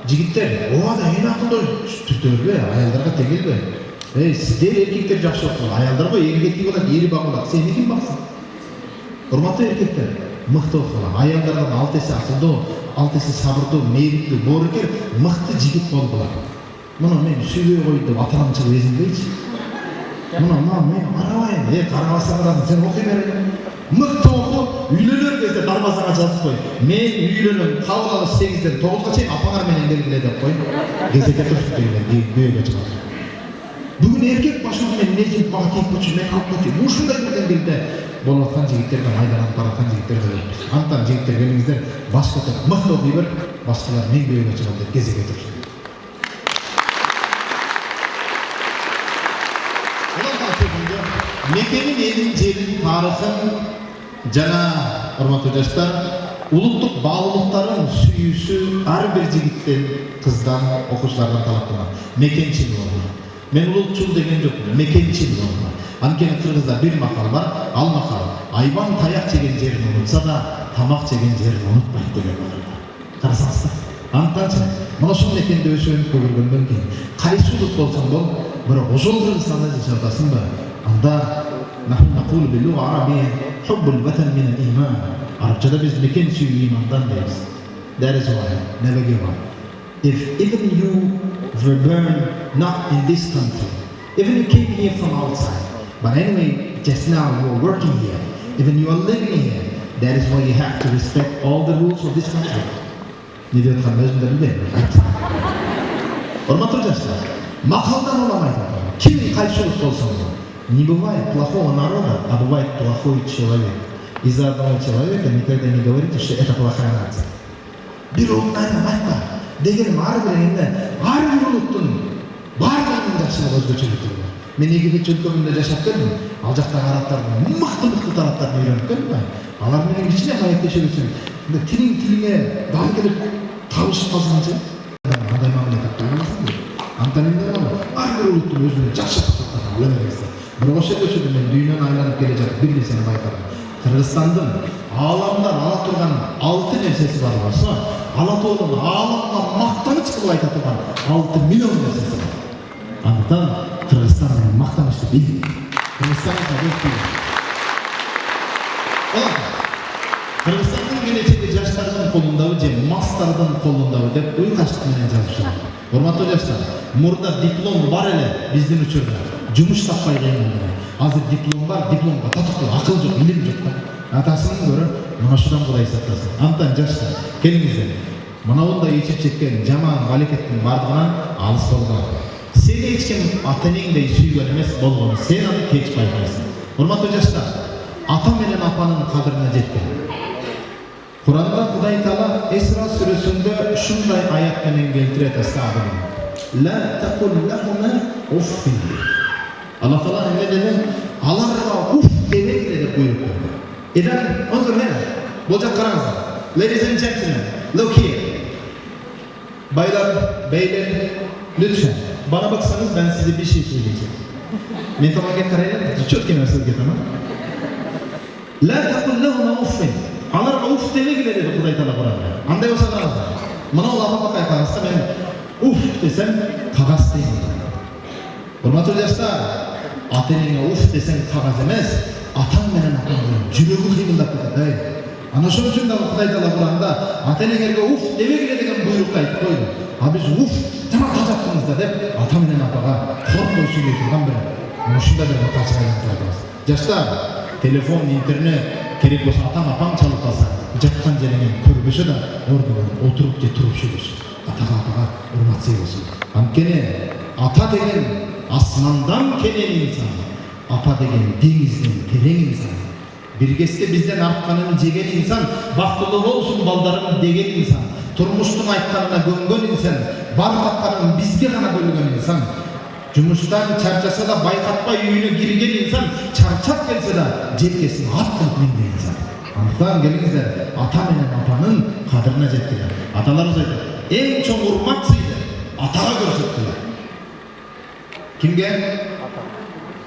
жигиттер, оада эне акылдуу түртөлбө, аялдарга тегилбе. Сиздер эркектер жакшы окугула, аялдарга эркекти болот, ери багылат. Сени ким баксын? Урматтуу эркектер, мыкты окугула. Аялдардан 6 эсе акылдуу, 6 эсе сабырдуу, мейриптүү, боорукер, мыкты жигит болгула. Муну мен сүйбөй койду деп атарамчылык эзилбейчи. Муну мен карабайм, карабаса карасын, сен окуй бер. Мыкты окуп, үйлөнөр кезде дарбазага жазып кой. Мен үйлөнөм, кабыл алыш 8ден 9га чейин апаңар менен келгиле деп кой. Кезекке турушуп келгиле, бүйөгө чыгат. Бүгүн эркек башым менен нежип мага тийипчү, мен калпчу. Ушундай бир деңгээлде болуп аткан жигиттерден айданып бараткан жигиттер келебиз. Антан жигиттер келиңиздер, баш көтөрүп мыкты окуй бер, башкалар мен бүйөгө чыгат деп кезекке турушун. Мекенин, элин, жерин, тарыхын жана урматтуу жаштар, улуттук баалуулуктарын сүйүүсү ар бир жигиттен, кыздан, окуучулардан талап кылынат. Мекенчил болгула. Мен улутчул деген жокмун, мекенчил болгула. Анткени кыргызда бир макал бар, ал макал айбан таяк жеген жерин унутса да, тамак жеген жерин унутпайт деген макал бар. Карасаңыздар. Антанчы, мына ошол мекенде өсөнүп көргөндөн кийин, кайсы улут болсоң бол, бирок ошол Кыргызстанда жашап атасыңбы? Анда нахну нақулу бил-луга арабия хуббул ватан мин ал-иман. Арабчада биз мекен сүйүү имандан дейбиз. That is why, never give up. If even you were born not in this country, even you came here from outside, but anyway, just now you are working here, even you are living here, that is why you have to respect all the rules of this country. Не деп жатқанын өзім де білмеймін. Айт. Урматтуу жаштар, макалдан уламайды. Ким кайшылык болсо, не бывает плохого народа, а бывает плохой человек. Из-за одного человека никогда не говорите, что это плохая нация. Bir ulutun aynan айтпа. Дегеним ар бир эмне, ар бир улуттун бардыгынын жакшылыгы өзгөчөлүктүрү бар. Мен Египет өлкөсүндө жашап келдим. Ал жактагы арабтардын мыкты тараптарын үйрөнүп келдим. Алар менен кичине маектешебизин. Тилиңе дал келип табышып калсаңчы, андай мамиле таппайсың. Антан эмне болот? Ар бир улуттун өзүнүн жакшы тараптарын билемеңиздер. Бирок ошол көчөдө мен дүйнөнү айланып келе жатып бир нерсени байкадым. Кыргызстандын ааламдан ала турган 6 нерсеси бар болсо, ала тоонун ааламга мактаныч кылып айта турган 6 миллион нерсеси бар. Андыктан Кыргызстан менен мактанычты билдик. Кыргызстанга көчтүк. Кыргызстандын келечеги жаштардын колундабы же мастардын колундабы деп уйкачтык менен жазышат. Урматтуу жаштар, мурда диплом бар эле биздин учурда. Жумуш таппай кыйналган. Азыр диплом бар, дипломго татыктуу акыл жок, илим жок да. Атасынан көрө мына ушудан Кудай сактасын. Антан жаштар, келиңиздер. Мына ондай ичип чеккен жаман балекеттин бардыгынан алыс болгон. Сени эч ким ата-энеңдей сүйгөн эмес болгону сен аны кеч байкайсың. Урматтуу жаштар, ата менен апанын кадырына жеткин. Куранда Кудай Таала Исра сүрөсүндө ушундай аят менен келтирет астагын. Ла тaqul lahuma uffin. Allah Taala emre dedi, alarga uff demekle de buyurup verdi. Eden, ondan sonra, bolacak karanızlar. Ladies and gentlemen, look here. Baylar, beyler, lütfen. Bana baksanız ben size bir şey söyleyeceğim. Ben tamamen karayla, çok kenarısız getirmem. La taqul lahuma uffin. Alarga uff demekle dedi Kudai Taala Kur'an'da. Anday olsa karanızlar. Bana o lafa bakay karanızda ben uff desem kagaz deyim. Hurmatlı dostlar, ata-enеңе уф десең кагаз эмес, атаң менен апаңдын жүрөгү кыймылдап кетет. Ана ошон үчүн да Кудай Таала Куранда ата-энеңерге уф демегиле деген буйрукты айтып койду. А биз уф жаман тазаттыңыз да деп ата менен апага коркуп сүйлөй турган бир ушундай бир мыкачка айлантып атабыз. Жаштар, телефон, интернет керек болсо атаң апаң чалып калса, жаткан жеринен көрбөсө да ордунан отуруп же туруп сүйлөшсүн. Атага апага урмат сыйласın. Анткени ата деген асмандан келген инсан, апа деген деңизден терең инсан. Bir кезде бизден артканын жеген инсан, бактылуу болсун балдарым деген инсан, турмуштун айтканына көнгөн инсан, бар тапканын бизге гана бөлгөн инсан. Жумуштан чарчаса да байкатпай үйүнө кирген инсан, чарчап келсе да желкесин ат кылып минген инсан. Андыктан келиңиздер, ата менен апанын кадырына жеткиле. Аталарыбыз айтат, эң чоң урмат сыйды атага көрсөткүлө. Kimge?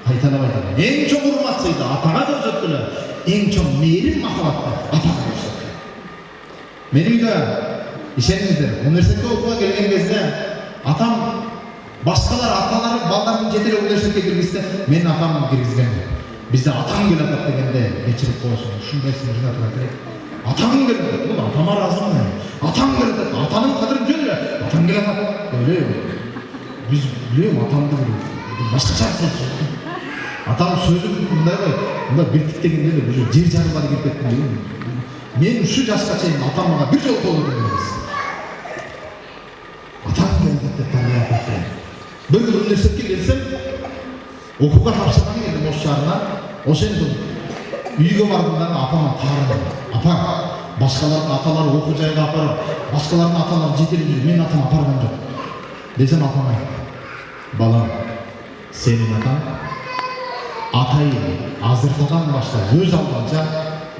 Kaytanıp aytadi. Eң чоң урмат сыйды атага көрсөткүлө. Eң чоң мээрим махабатты атага көрсөткүлө. Мен үйдө ишениңиздер, университетке окууга келген кезде атам башкалар аталары балдарын жетелеп университетке киргизсе, мен атам киргизген. Бизде атам келип атат дегенде кечирип коесуң. Ушундай сыйына тура керек. Атам келип, бул атама ыраазымын. Атам келип атат, атанын кадырын жөн эле. Атам келип атат. Өлө. Biz biliyorum atamdı başka çarpsız. Atam sözüm bunlar var. Bunlar birliktegende de bu cer jarıbada gidip ettim değil mi? Men şu yaşka çeyim atam bana bir yol kolu dememiz. Atam gelip tanıyarak etti. Böyle üniversiteye gelsem okuga tapşırmaya geldim o şarına. O senin үйгө бардымдан апама таарым. Апа, башкалардын аталары окуу жайга апарып, башкалардын аталары жетелеп жүр, мен атам апарган жок. Desem apam aytты. Balam, senin atan atayı azırtadan başla öz aldanca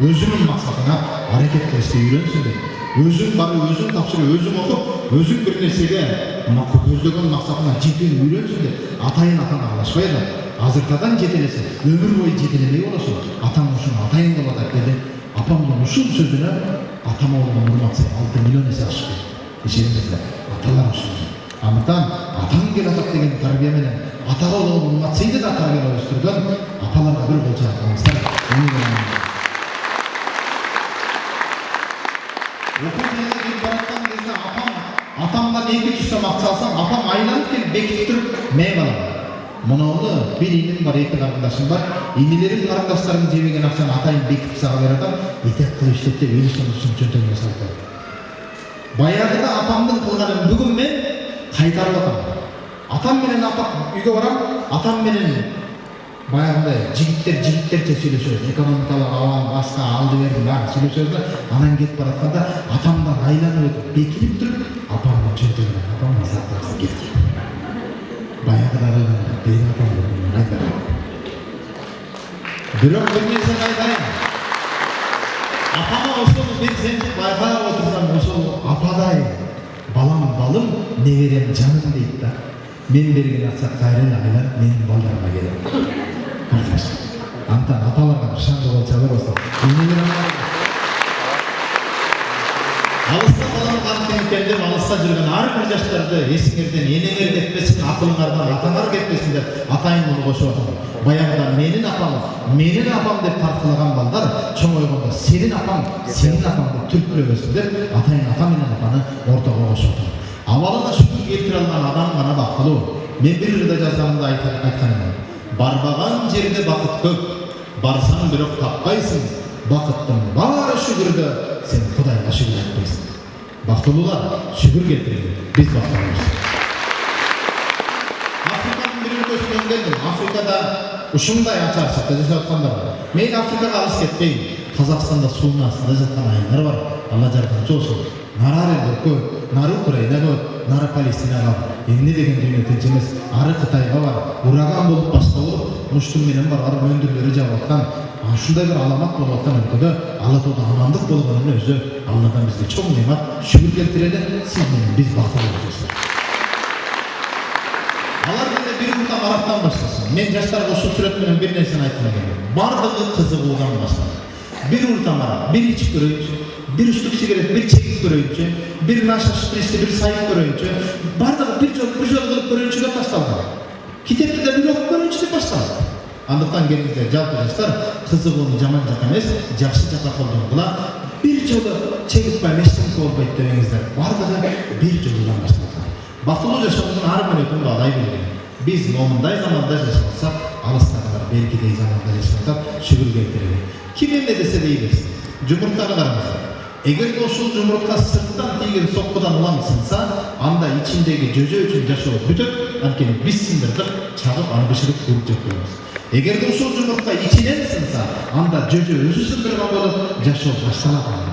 özünün maksatına hareket kılıştı yürünsün de. Özün barı, özün tapşırı, özün okup, özün bir nesege közlөгөн maksatına жетүүнү үйрөнсүн de. Atayın atan ağlaşmayı da azırtadan jetelese, ömür boyu jetelemey olsun. Atam uşun atayın kılada dedi. Apamın uşun sözüne atama olan urmatsa 6 milyon ese aşık. Eşelimizde atalar uşun. Андыктан атаң келип атат деген тарбия менен атага болгон урмат сыйды да тарбиялап өстүргөн апаларга бир кол чапкыңыздар. Окуу жайына келип бараткан кезде атамдан 200 сом акча алсам, апам айланып келип бекитип туруп, "Мей балам, муну бир иним бар, 2 карындашым бар. Инилерим карындаштарым жебеген акчаны атайын бекитип сага берет атам, этеп кылып иштеп деп 50 сом чөнтөгүмө салып берди." Баягыда апамдын кылганын бүгүн мен кайтарып атам. Атам менен апам үйгө барам, атам менен баягындай жигиттерче сүйлөшөбүз. Экономикалык абал, башка алды берди баары сүйлөшөбүз да, анан кетип баратканда атамдан айланып өтүп, бекинип туруп, апамдын чөнтөгүнөн апам сактагысы кетти. Баягыда кылганда бейли атамды кайтарып. Бирок бир нерсе кайтайын. Апама ошол берсем байкап отурсам, ошол ападай балым, неберем жаным дейт да. Мен берген акча кайрын айланып менин балдарыма келет. Антан апаларга бир шаңды кол чалып болсо. Алыста баланы кантип алыста жүргөн ар бир жаштарды эсиңерден энеңер кетпесин, акылыңардан атаңар кетпесин деп атайын муну кошуп атам. Баягыда менин апам деп тарткылаган балдар чоңойгондо сенин апаң деп түрткүлөбөсүн деп атайын ата менен апаны ортого кошуп атам. Абалына шүкүр келтире алган адам гана бактылуу. Мен бир ырда жазганымда айткан едим. Барбаган жерде бакыт көп, барсаң бирок таппайсың. Бакыттын баары шүгүрдө, сен Кудайга шүгүр айтпайсың. Бактылуулар, шүгүр келтирели. Биз бактылуубуз. Африканын бир өлкөсүнөн келдим. Африкада ушундай ачарчыкта жашап аткандар бар. Мен Африкага алыс кетпейм. Казакстанда суунун астында жаткан айылдар бар. Алла жардамчы болсун. Нары Оренбургко, нары Украинага, нары Палестинага. Эмне деген дүйнө тынч эмес. Ары Кытайга бар. Ураган болуп башка болуп, муштун менен бар өндүрлөрү жаап аткан. Ушундай бир аламат болуп аткан өлкөдө Алла Таала амандык болгонун өзү Алладан бизге чоң немат. Шүгүр келтирели. Сиз менен биз бактылуубуз. Алар менде бир мындан арактан баштасын. Мен жаштарга ушул сүрөт менен бир нерсени айткым келет. Бардыгы кызыгуудан башталат. Бир уртамара, бир ичип көрөйүнчү, бир үстүк сигарет, бир чегип көрөйүнчү, бир наша шприцти, бир сайып көрөйүнчү, бардыгы бир жол кылып көрөйүнчү деп башталган. Китепти да бир окуп көрөйүнчү деп башталат. Андыктан келиңиздер, жалпы жаштар кызыгууну жаман жака эмес, жакшы жака колдонгула. Бир жолу чегип койм, эчтеке болбойт дебеңиздер. Бардыгы бир жолудан башталган. Бактылуу жашоодун ар бир өтүн Кудай белгилеген. Биз момундай заманда жашасак, алыстагылар белгидей заманда жашап, шүгүр келтирели. Ким эмне десе дей берсин. Жумуртканы караңыздар. Эгерде ушул жумуртка сырттан тийген соккудан улам сынса, анда ичиндеги жөжө үчүн жашоо бүтөт, анткени биз сындырдык, чагып аны бышырып кууп жеп коебуз. Эгерде ушул жумуртка ичинен сынса, анда жөжө өзү сындырган болуп, жашоо башталат анда.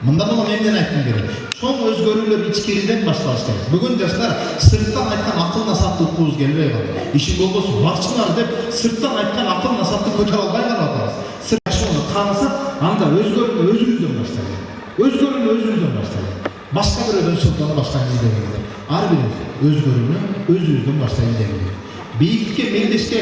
Мындан улам эмнени айткым келет? Чоң өзгөрүүлөр ичкериден башталыш керек. Бүгүн жаштар сырттан айткан акыл насаатты уккубуз келбей калды. Иши болбосо бакчылар деп сырттан айткан акыл насаатты көтөрө албай калып атабыз. Сырт жашоону таанысак, анда өзгөрүүнү өзүбүздөн баштайлы. Өзгөрүүнү өзүбүздөн баштайлы. Башка бирөөдөн сылтаны баштайбыз дегенде. Ар бирибиз өзгөрүүнү өзүбүздөн баштайлы дегенде. Бийиктикке меңдешке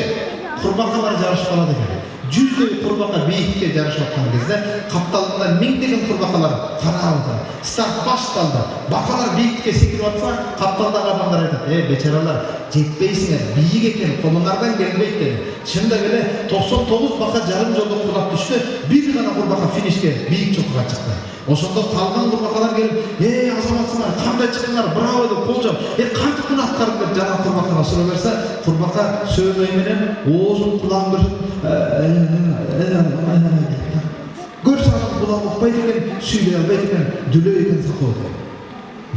курбакалар жарышып калат экен. 100 курбака бийиктикке жарышып аткан кезде капталында миңдеген курбакалар карап атат. Старт башталды. Бакалар бийиктикке секирип атса, капталдагы адамдар айтат: бечаралар, жетпейсиңер, бийик экен, колуңардан келбейт" dedi. Чындап эле 99 бака жарым жолдо кулап түштү, бир гана курбака финишке бийик чокуга чыкты. Ошондо калган курбакалар келип: азаматсыңар, кандай чыктыңар, браво" деп кол жаап, кантип муну аткардың" деп жана курбакага суроо берсе, курбака сөйлөй менен оозун кулагын көрсө анын кулагы укпайт экен, сүйлөй албайт экен, дүлөй экен сакоо экен.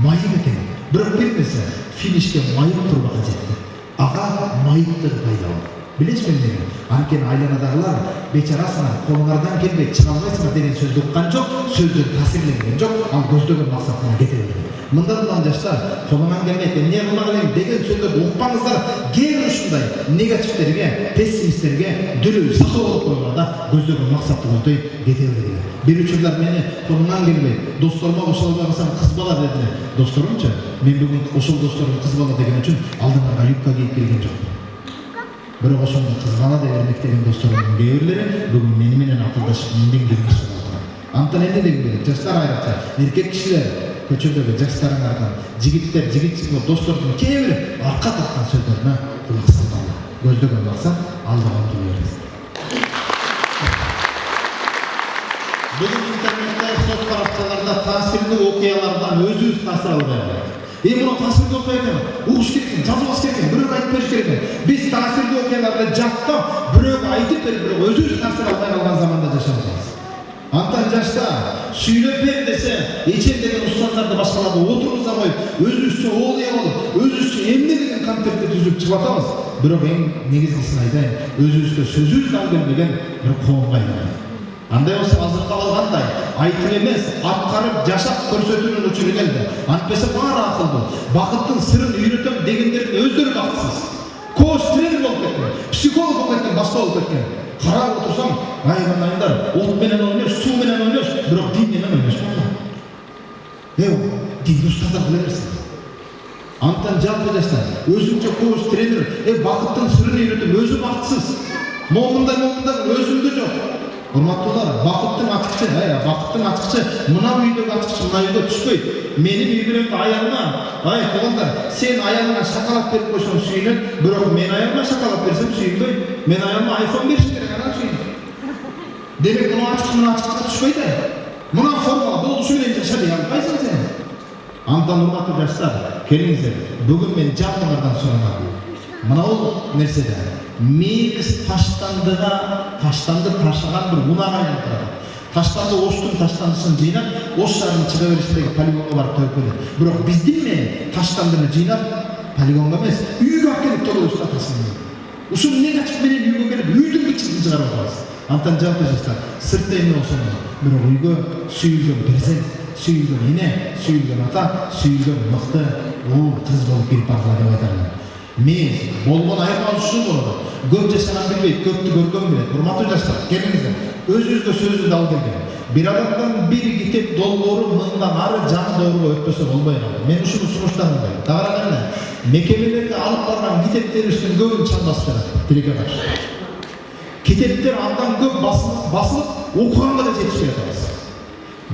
Майып экен. Бирок бир нерсе, финишке майып курбака жетти. Ага майыптыгы пайда болду. Билесизби эмне? Анткени айланадагылар бечарасыңар, колуңардан келбейт, чыга албайсыңар деген сөздү уккан жок, сөздөн таасирленген жок, ал көздөгөн максатына кете берди. Мындан улам жаштар, колуңан келбейт, эмне кылмак элем деген сөздөрдү укпаңыздар, кээ бир ушундай негативтерге, пессимисттерге дүлөй сакоо болуп койгула да, көздөгөн максатты көздөй кете бергиле. Бир учурдар мени колуңан келбейт, досторума кошо албай калсаң кыз бала дедилер. Досторумчу, мен бүгүн ошол досторум кыз бала деген үчүн алдыңарга юбка кийип келген жокмун. Бирок ошондо кыз бала деп эрмектеген досторумдун кээ бирлери бүгүн мени менен акылдашып менден кеңеш алып отурат. Антан эмне дегим келет? Жаштар айрыкча, эркек кишилер көчөдөгү жаштарыңардан, жигиттер, достордун кээ бир арка тарткан сөздөрүнө кулак салгыла. Көздөгөн максат алдыга умтула бериңиздер. Бүгүн интернетте, соц баракчаларда таасирлүү окуялардан өзүбүз таасир албай калат. Муну таасирлүү окуя экен, угуш керек экен, жазылыш керек экен, бирөөгө айтып бериш керек экен. Биз таасирлүү окуяларды жаттап, бирөөгө айтып берип, бирок өзүбүз таасир албай калган заманда жашап атабыз. Антан жаштар, сүйлөп бер десе, эчем деген устаздарды башкаларды отургуза коюп, өзүбүзчө оолуя болуп, өзүбүзчө эмне деген контентти түзүп чыгып атабыз. Бирок эң негизгисин айтайын, өзүбүзгө сөзүбүз дал келмеген бир коомго айланайын. Андай болсо азыркы алгандай айтып эмес, аткарып жашап көрсөтүүнүн учуру келди. Антпесе баары акылдуу. Бакыттын сырын үйрөтөм дегендердин өздөрү бакытсыз. Коуч тренер болуп кеткен, психолог болуп кеткен, башка болуп кеткен. Карап отурсаң, айганайындар, от менен ойнош, суу менен ойнош, бирок дин менен ойношпойт. Динди устаздар кыла берсин. Антан жалпы жаштар, өзүнчө коуч тренер, бакыттын сырын үйрөтөм, өзү бакытсыз. Момундай өзүндө жок. Урматтуулар, бакыттын ачкычы, мына үйдөгү ачкыч мына үйгө түшпөйт. Менин үй бүлөмдө аялыма, туугандар, сен аялыңа шоколад берип койсоң сүйүнөт, бирок мен аялыма шоколад берсем сүйүнбөйт. Мен аялыма iPhone беришим керек, анан сүйүнөт. Демек мына ачкычка түшпөйт. Мына формула болушу менен жаша дей албайсың сен. Андан урматтуу жаштар, келиңиздер. Бүгүн мен жалпыңардан суранам. Мына бул нерседе мегиз таштанды ташыган бір унага айлантырат. Таштанды оштун таштандысын жыйнап, ош шаарынын чыга беришиндеги полигонго барып төгүп келет. Бирок биздинме таштандыны жыйнап полигонго эмес, үйгө алып келип толуп атасың. Ушул негатив менен үйгө келип, үйдүн бычыгын чыгарып атабыз. Антан жалпы жаштар, сыртта эмне болсо, бирок үйгө сүйүлгөн перзент, сүйүлгөн эне, сүйүлгөн ата, сүйүлгөн мыкты уул кыз болуп кирип баргыла деп айтармын. Мен болгон айырмалык ушул болот. Көп жашаган билбейт, көптү көргөн билет. Урматтуу жаштар, келиңиздер. Өзүбүзгө сөзүбүздү алып келген. Bir адамдан bir китеп долбоору мындан ары жаңы доорго өтпөсө болбой калды. Мен ушуну сунуштадым. Тагырааганда мекемелерге алып барган китептерибиздин көбүн чалбасып жатат. Тилекке каршы. Китептер абдан көп басылып, окуганга да жетишпей атабыз.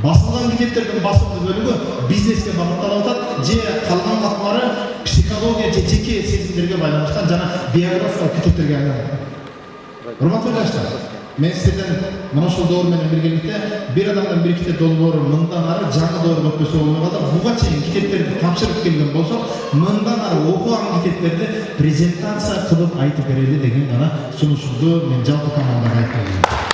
Басылган китептердин басымдуу бөлүгү бизнеске багытталып атат, же калган катмары психология же жеке сезимдерге байланышкан жана биографиялык китептерге айланат. Урматтуу жаштар, мен сиздерден мына ушул доор менен биргеликте bir адамдан bir китеп долбоору мындан ары жаңы доорго өтпөсө болбой калды. Буга чейин китептерди тапшырып келген болсок, мындан ары окуган китептерди презентация кылып айтып берели деген гана сунушумду мен жалпы командага айтып бердим.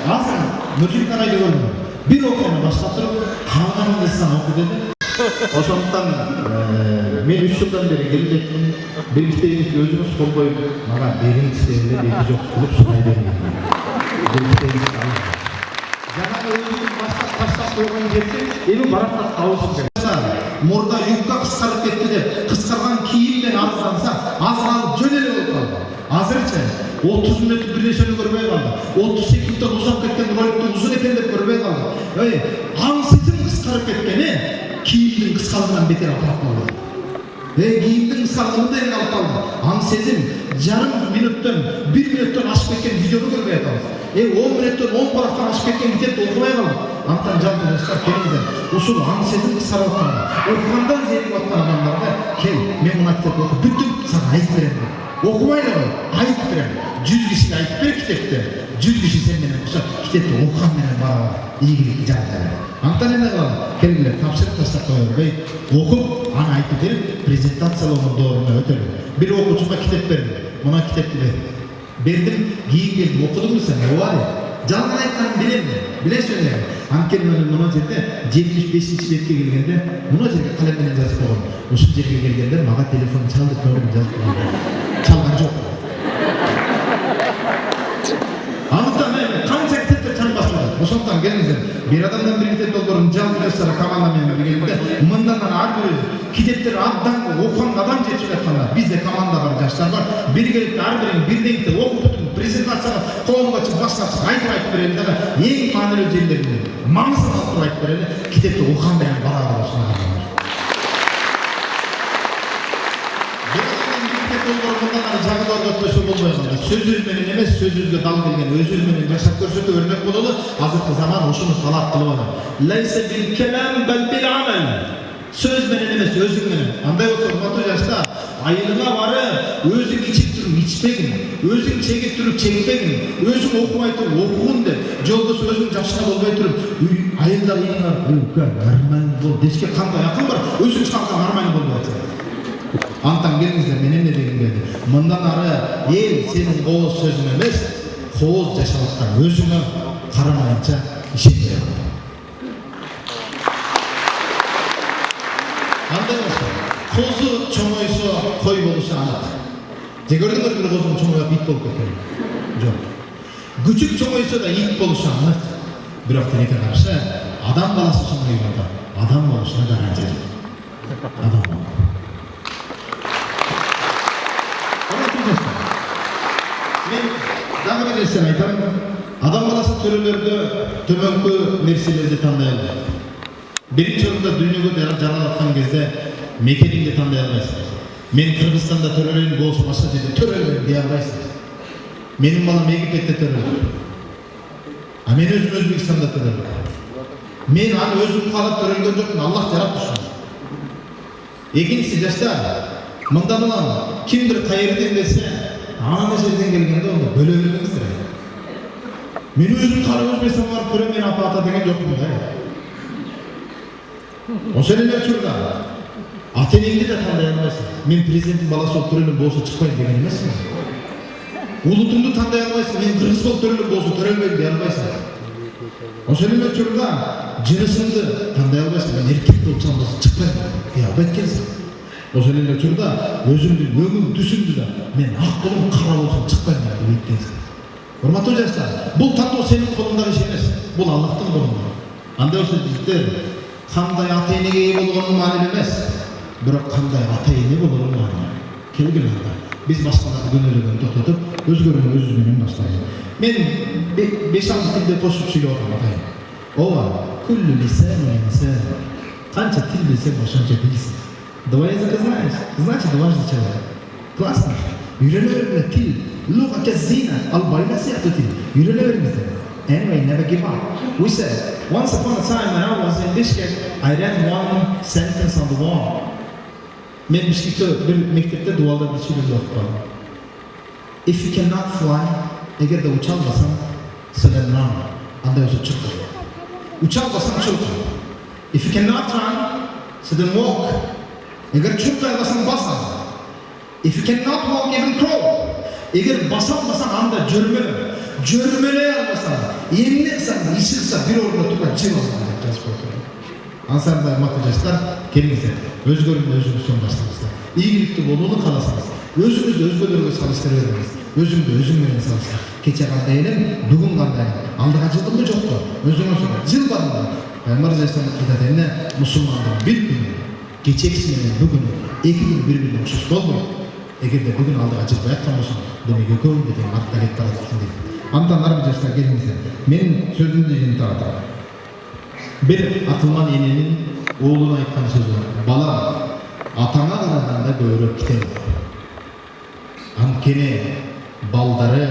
Азыр Нуржигит агайды көрдүм. Bir окуяны баштап туруп, калганыңды сага оку деди. Ошондуктан мен 3 жылдан бери келдим. Bir китебиңизди өзүңүз кол коюп, мага бериңиз дегенде бети жок кылып сурай бердим. Bir китебиңизди алып. Жанагы өзүңүз баштап койгон жерде эми барактап табышым керек. Мурда юбка кыскарып кетти деп, кыскарган кийимден арызданса, азыр алып жөн эле болуп калды. Азырча 30 мүнөттүк бир нерсени көрбөй калды. 30 секундтан узап кеткен роликтин узун экен деп көрбөй калды. Аң сезим кыскарып кеткени кийимдин кыскалыгынан бетер апарат болду. Кийимдин кыскалыгынан алып калды. Аң сезим жарым мүнөттөн 1 мүнөттөн ашып кеткен видеону көрбөй атабыз. 10 мүнөттөн 10 парактан ашып кеткен китепти окубай калдык. Антан жалпы жаштар, келиңиздер. Ушул аң сезим кыскарып атканда, окугандан зеригип аткан адамдарга кел, мен мына китепти окуп бүттүм, сага айтып берем деп. Окумай эле кой, айтып берем. 100 кишиге айтып бер китепти. 100 киши сен менен кошо китепти окуган менен барабар ийгиликти жарата берет. Антан эмне кылалы? Келгиле, тапшырып таштап кое бербей, окуп, аны айтып берип, презентациялоонун дооруна өтөлү. Bir окуучуга китеп бердим. Мына китепти бердим, кийин келип окудуңбу сен? Ооба деп. Жалган айтканын билем. Билесиңби? Анткени мен мына жерде 75-бетке келгенде, мына жерге калем менен жазып койгом. Ушул жерге келгенде мага телефон чал деп номерин жазып койгом. Çalgan жоқ. Анықтан қанша кітептер çalбасып жатат. Ошондуктан келиңиздер. Bir адамдан bir китеп долбоорун жалпы жаштар командамен биргеликте мындан ар бир китептер абдан окуган адам жетишип жатканда, бизде команда бар, жаштар бар. Биргеликте ар бирин бирден китеп окуп бүтүп презентацияга коомго чыгып башка айтып берели дагы эң маанилүү жерлерин маңызын алып айтып берели. Китепти окуган менен барабар ошондой адамдар. Жаңы доорго өтпөсө болбой калды. Сөзүбүз менен эмес, сөзүбүзгө дал келген, өзүбүз менен жашап көрсөтүп өрнөк бололу. Азыркы заман ушуну талап кылып атат. Лайса бил калам бал бил амал. Сөз менен эмес, өзүң менен. Андай болсо, урматтуу жаштар, айылыңа барып, өзүң ичип туруп ичпегин, өзүң чегип туруп чекпегин, өзүң окубай туруп окугун деп, же болбосо өзүң жакшына болбой туруп, айылда үйүңө нормаль бол дешке кандай акыл бар, өзүң чыккан нормаль болбой атат. Антан келиңиздер, мен эмне деген келди. Мындан ары эл сенин кооз сөзүң эмес, кооз жашап аткан өзүңө карамайынча ишенбей калды. Андай болсо, козу чоңойсо кой болушу анак. Же көрдүңөр бир козунун чоңоюп ит болуп кеткенин? Жок. Күчүк чоңойсо да ит болушу анак. Бирок тилекке каршы адам баласы чоңойгонда адам болушуна гарантия жок. Адам болот. Мен дагы бир нерсени айтам. Адам баласы төрөлөрдө төмөнкү нерселерди тандай албайт. Биринчи орунда дүйнөгө жаралаткан кезде мекениңди тандай албайсың. Мен Кыргызстанда төрөлөйүн болсо башка жерде төрөлөйүн дей албайсың. Менин балам Египетте төрөлдү. А мен өзүм Өзбекстанда төрөлдүм. Мен аны өзүм каалап төрөлгөн жокмун, Аллах жаратты ушуну. Экинчиси жаштар, мындан улам кимдир кайерден келсе, аны жерден келгенде onu бөлө бербеңиздер. Мен өзүм каалап Өзбекстанга барып төрөм, мен апа ата деген жокмун да. Ошол эле учурда ата-энеңди да тандай албайсың. Мен президенттин баласы болуп төрөлөм болсо чыкпайм деген эмесмин. Улутуңду тандай албайсың. Мен кыргыз болуп төрөлөм болсо төрөлбөйм дей албайсың. Ошол эле учурда жынысыңды тандай албайсың. Мен эркек болуп чыккан болсо чыкпайм дей албайт экенсиң. Ошол эле учурда өзүңдүн өңүң түсүңдү да мен ак болом, кара болсом чыкпайм деп айткансың. Урматтуу жаштар, бул тандоо сенин колуңдагы иш эмес. Бул Аллахтын колунда. Андай болсо жигиттер, кандай ата-энеге ээ болгонун маанилүү эмес, бирок кандай ата-эне болорун маанилүү. Келгиле анда. Биз башкаларды күнөөлөгөн токтотуп, өзгөрүүнү өзүбүз менен баштайлы. Мен 5-6 тилде кошуп сүйлөп атам атайын. Ооба, куллу лисани инсан. Канча тил билсең, ошончо билсиң. Два языка знаешь, значит важный человек. Классно. Үйрөнө бергиле тил. Луга казина, албайна сыяктуу тил. Үйрөнө бериңиздер. Anyway, never give up. We said, once upon a time when I was in Bishkek, I read one sentence on the wall. Men Bishkekte bir mektepte dualda bir söylem okudum. If you cannot fly, eğer de uçalmasan, then run. Anda olsa çık. Uçalmasan çık. If you cannot run, then walk. Eğer çıkmasan basan. If you cannot walk, even crawl. Eğer basan anda jörmele. Jörmele almasan, yenilirsen, işirsen bir orada tutup çıkmasan transportu. Ansarda makyajlar kelingizler. Özgörlüğünü özünüzden başlayınızlar. İyilikli bolluğunu kalasınız. Özünüzü özgörlüğüne salıştırıyorsunuz. Özümde özüm menен salıştır. Keçe kандай elem, bugün kандай elem. Aldığa жылдым mı жокtu? Özüne söyle. Жыл барында. Peygamber Aleyhisselam kitabında Müslümanların bir günü, geçeksi menен bugün, iki gün birbirine okşuş bolmaydı. Eğer de bugün aldığa жыл bayatkan olsun, demek ki köy dedi, artta get baratılsın dedi. Antanlar mı yaşlar gelingizler. Benim sözümde jeni tağıtım. Bir atılman enenin oğluna aytkan sözü var. Balam, atana karaganda böğrөp kite. Ankene baldары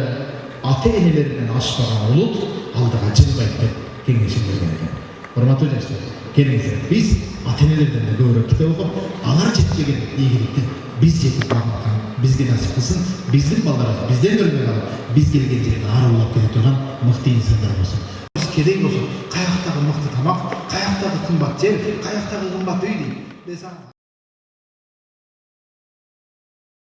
ата-энелеринен ашпаган улут алдыга жылбайт деп кеңешин берген экен. Урматтуу жаштар, келиңиздер. Биз ата-энелерден да көбүрөөк китеп окуп, алар жетпеген ийгиликти биз жетип багынган, бизге насип кылсын, биздин балдарыбыз бизден өлмөй калып, биз келген жерге арулап келе турган мыкты инсандар болсун. Биз кедей болсун, каяктагы мыкты тамак, каяктагы кымбат жер, каяктагы кымбат үй дейт.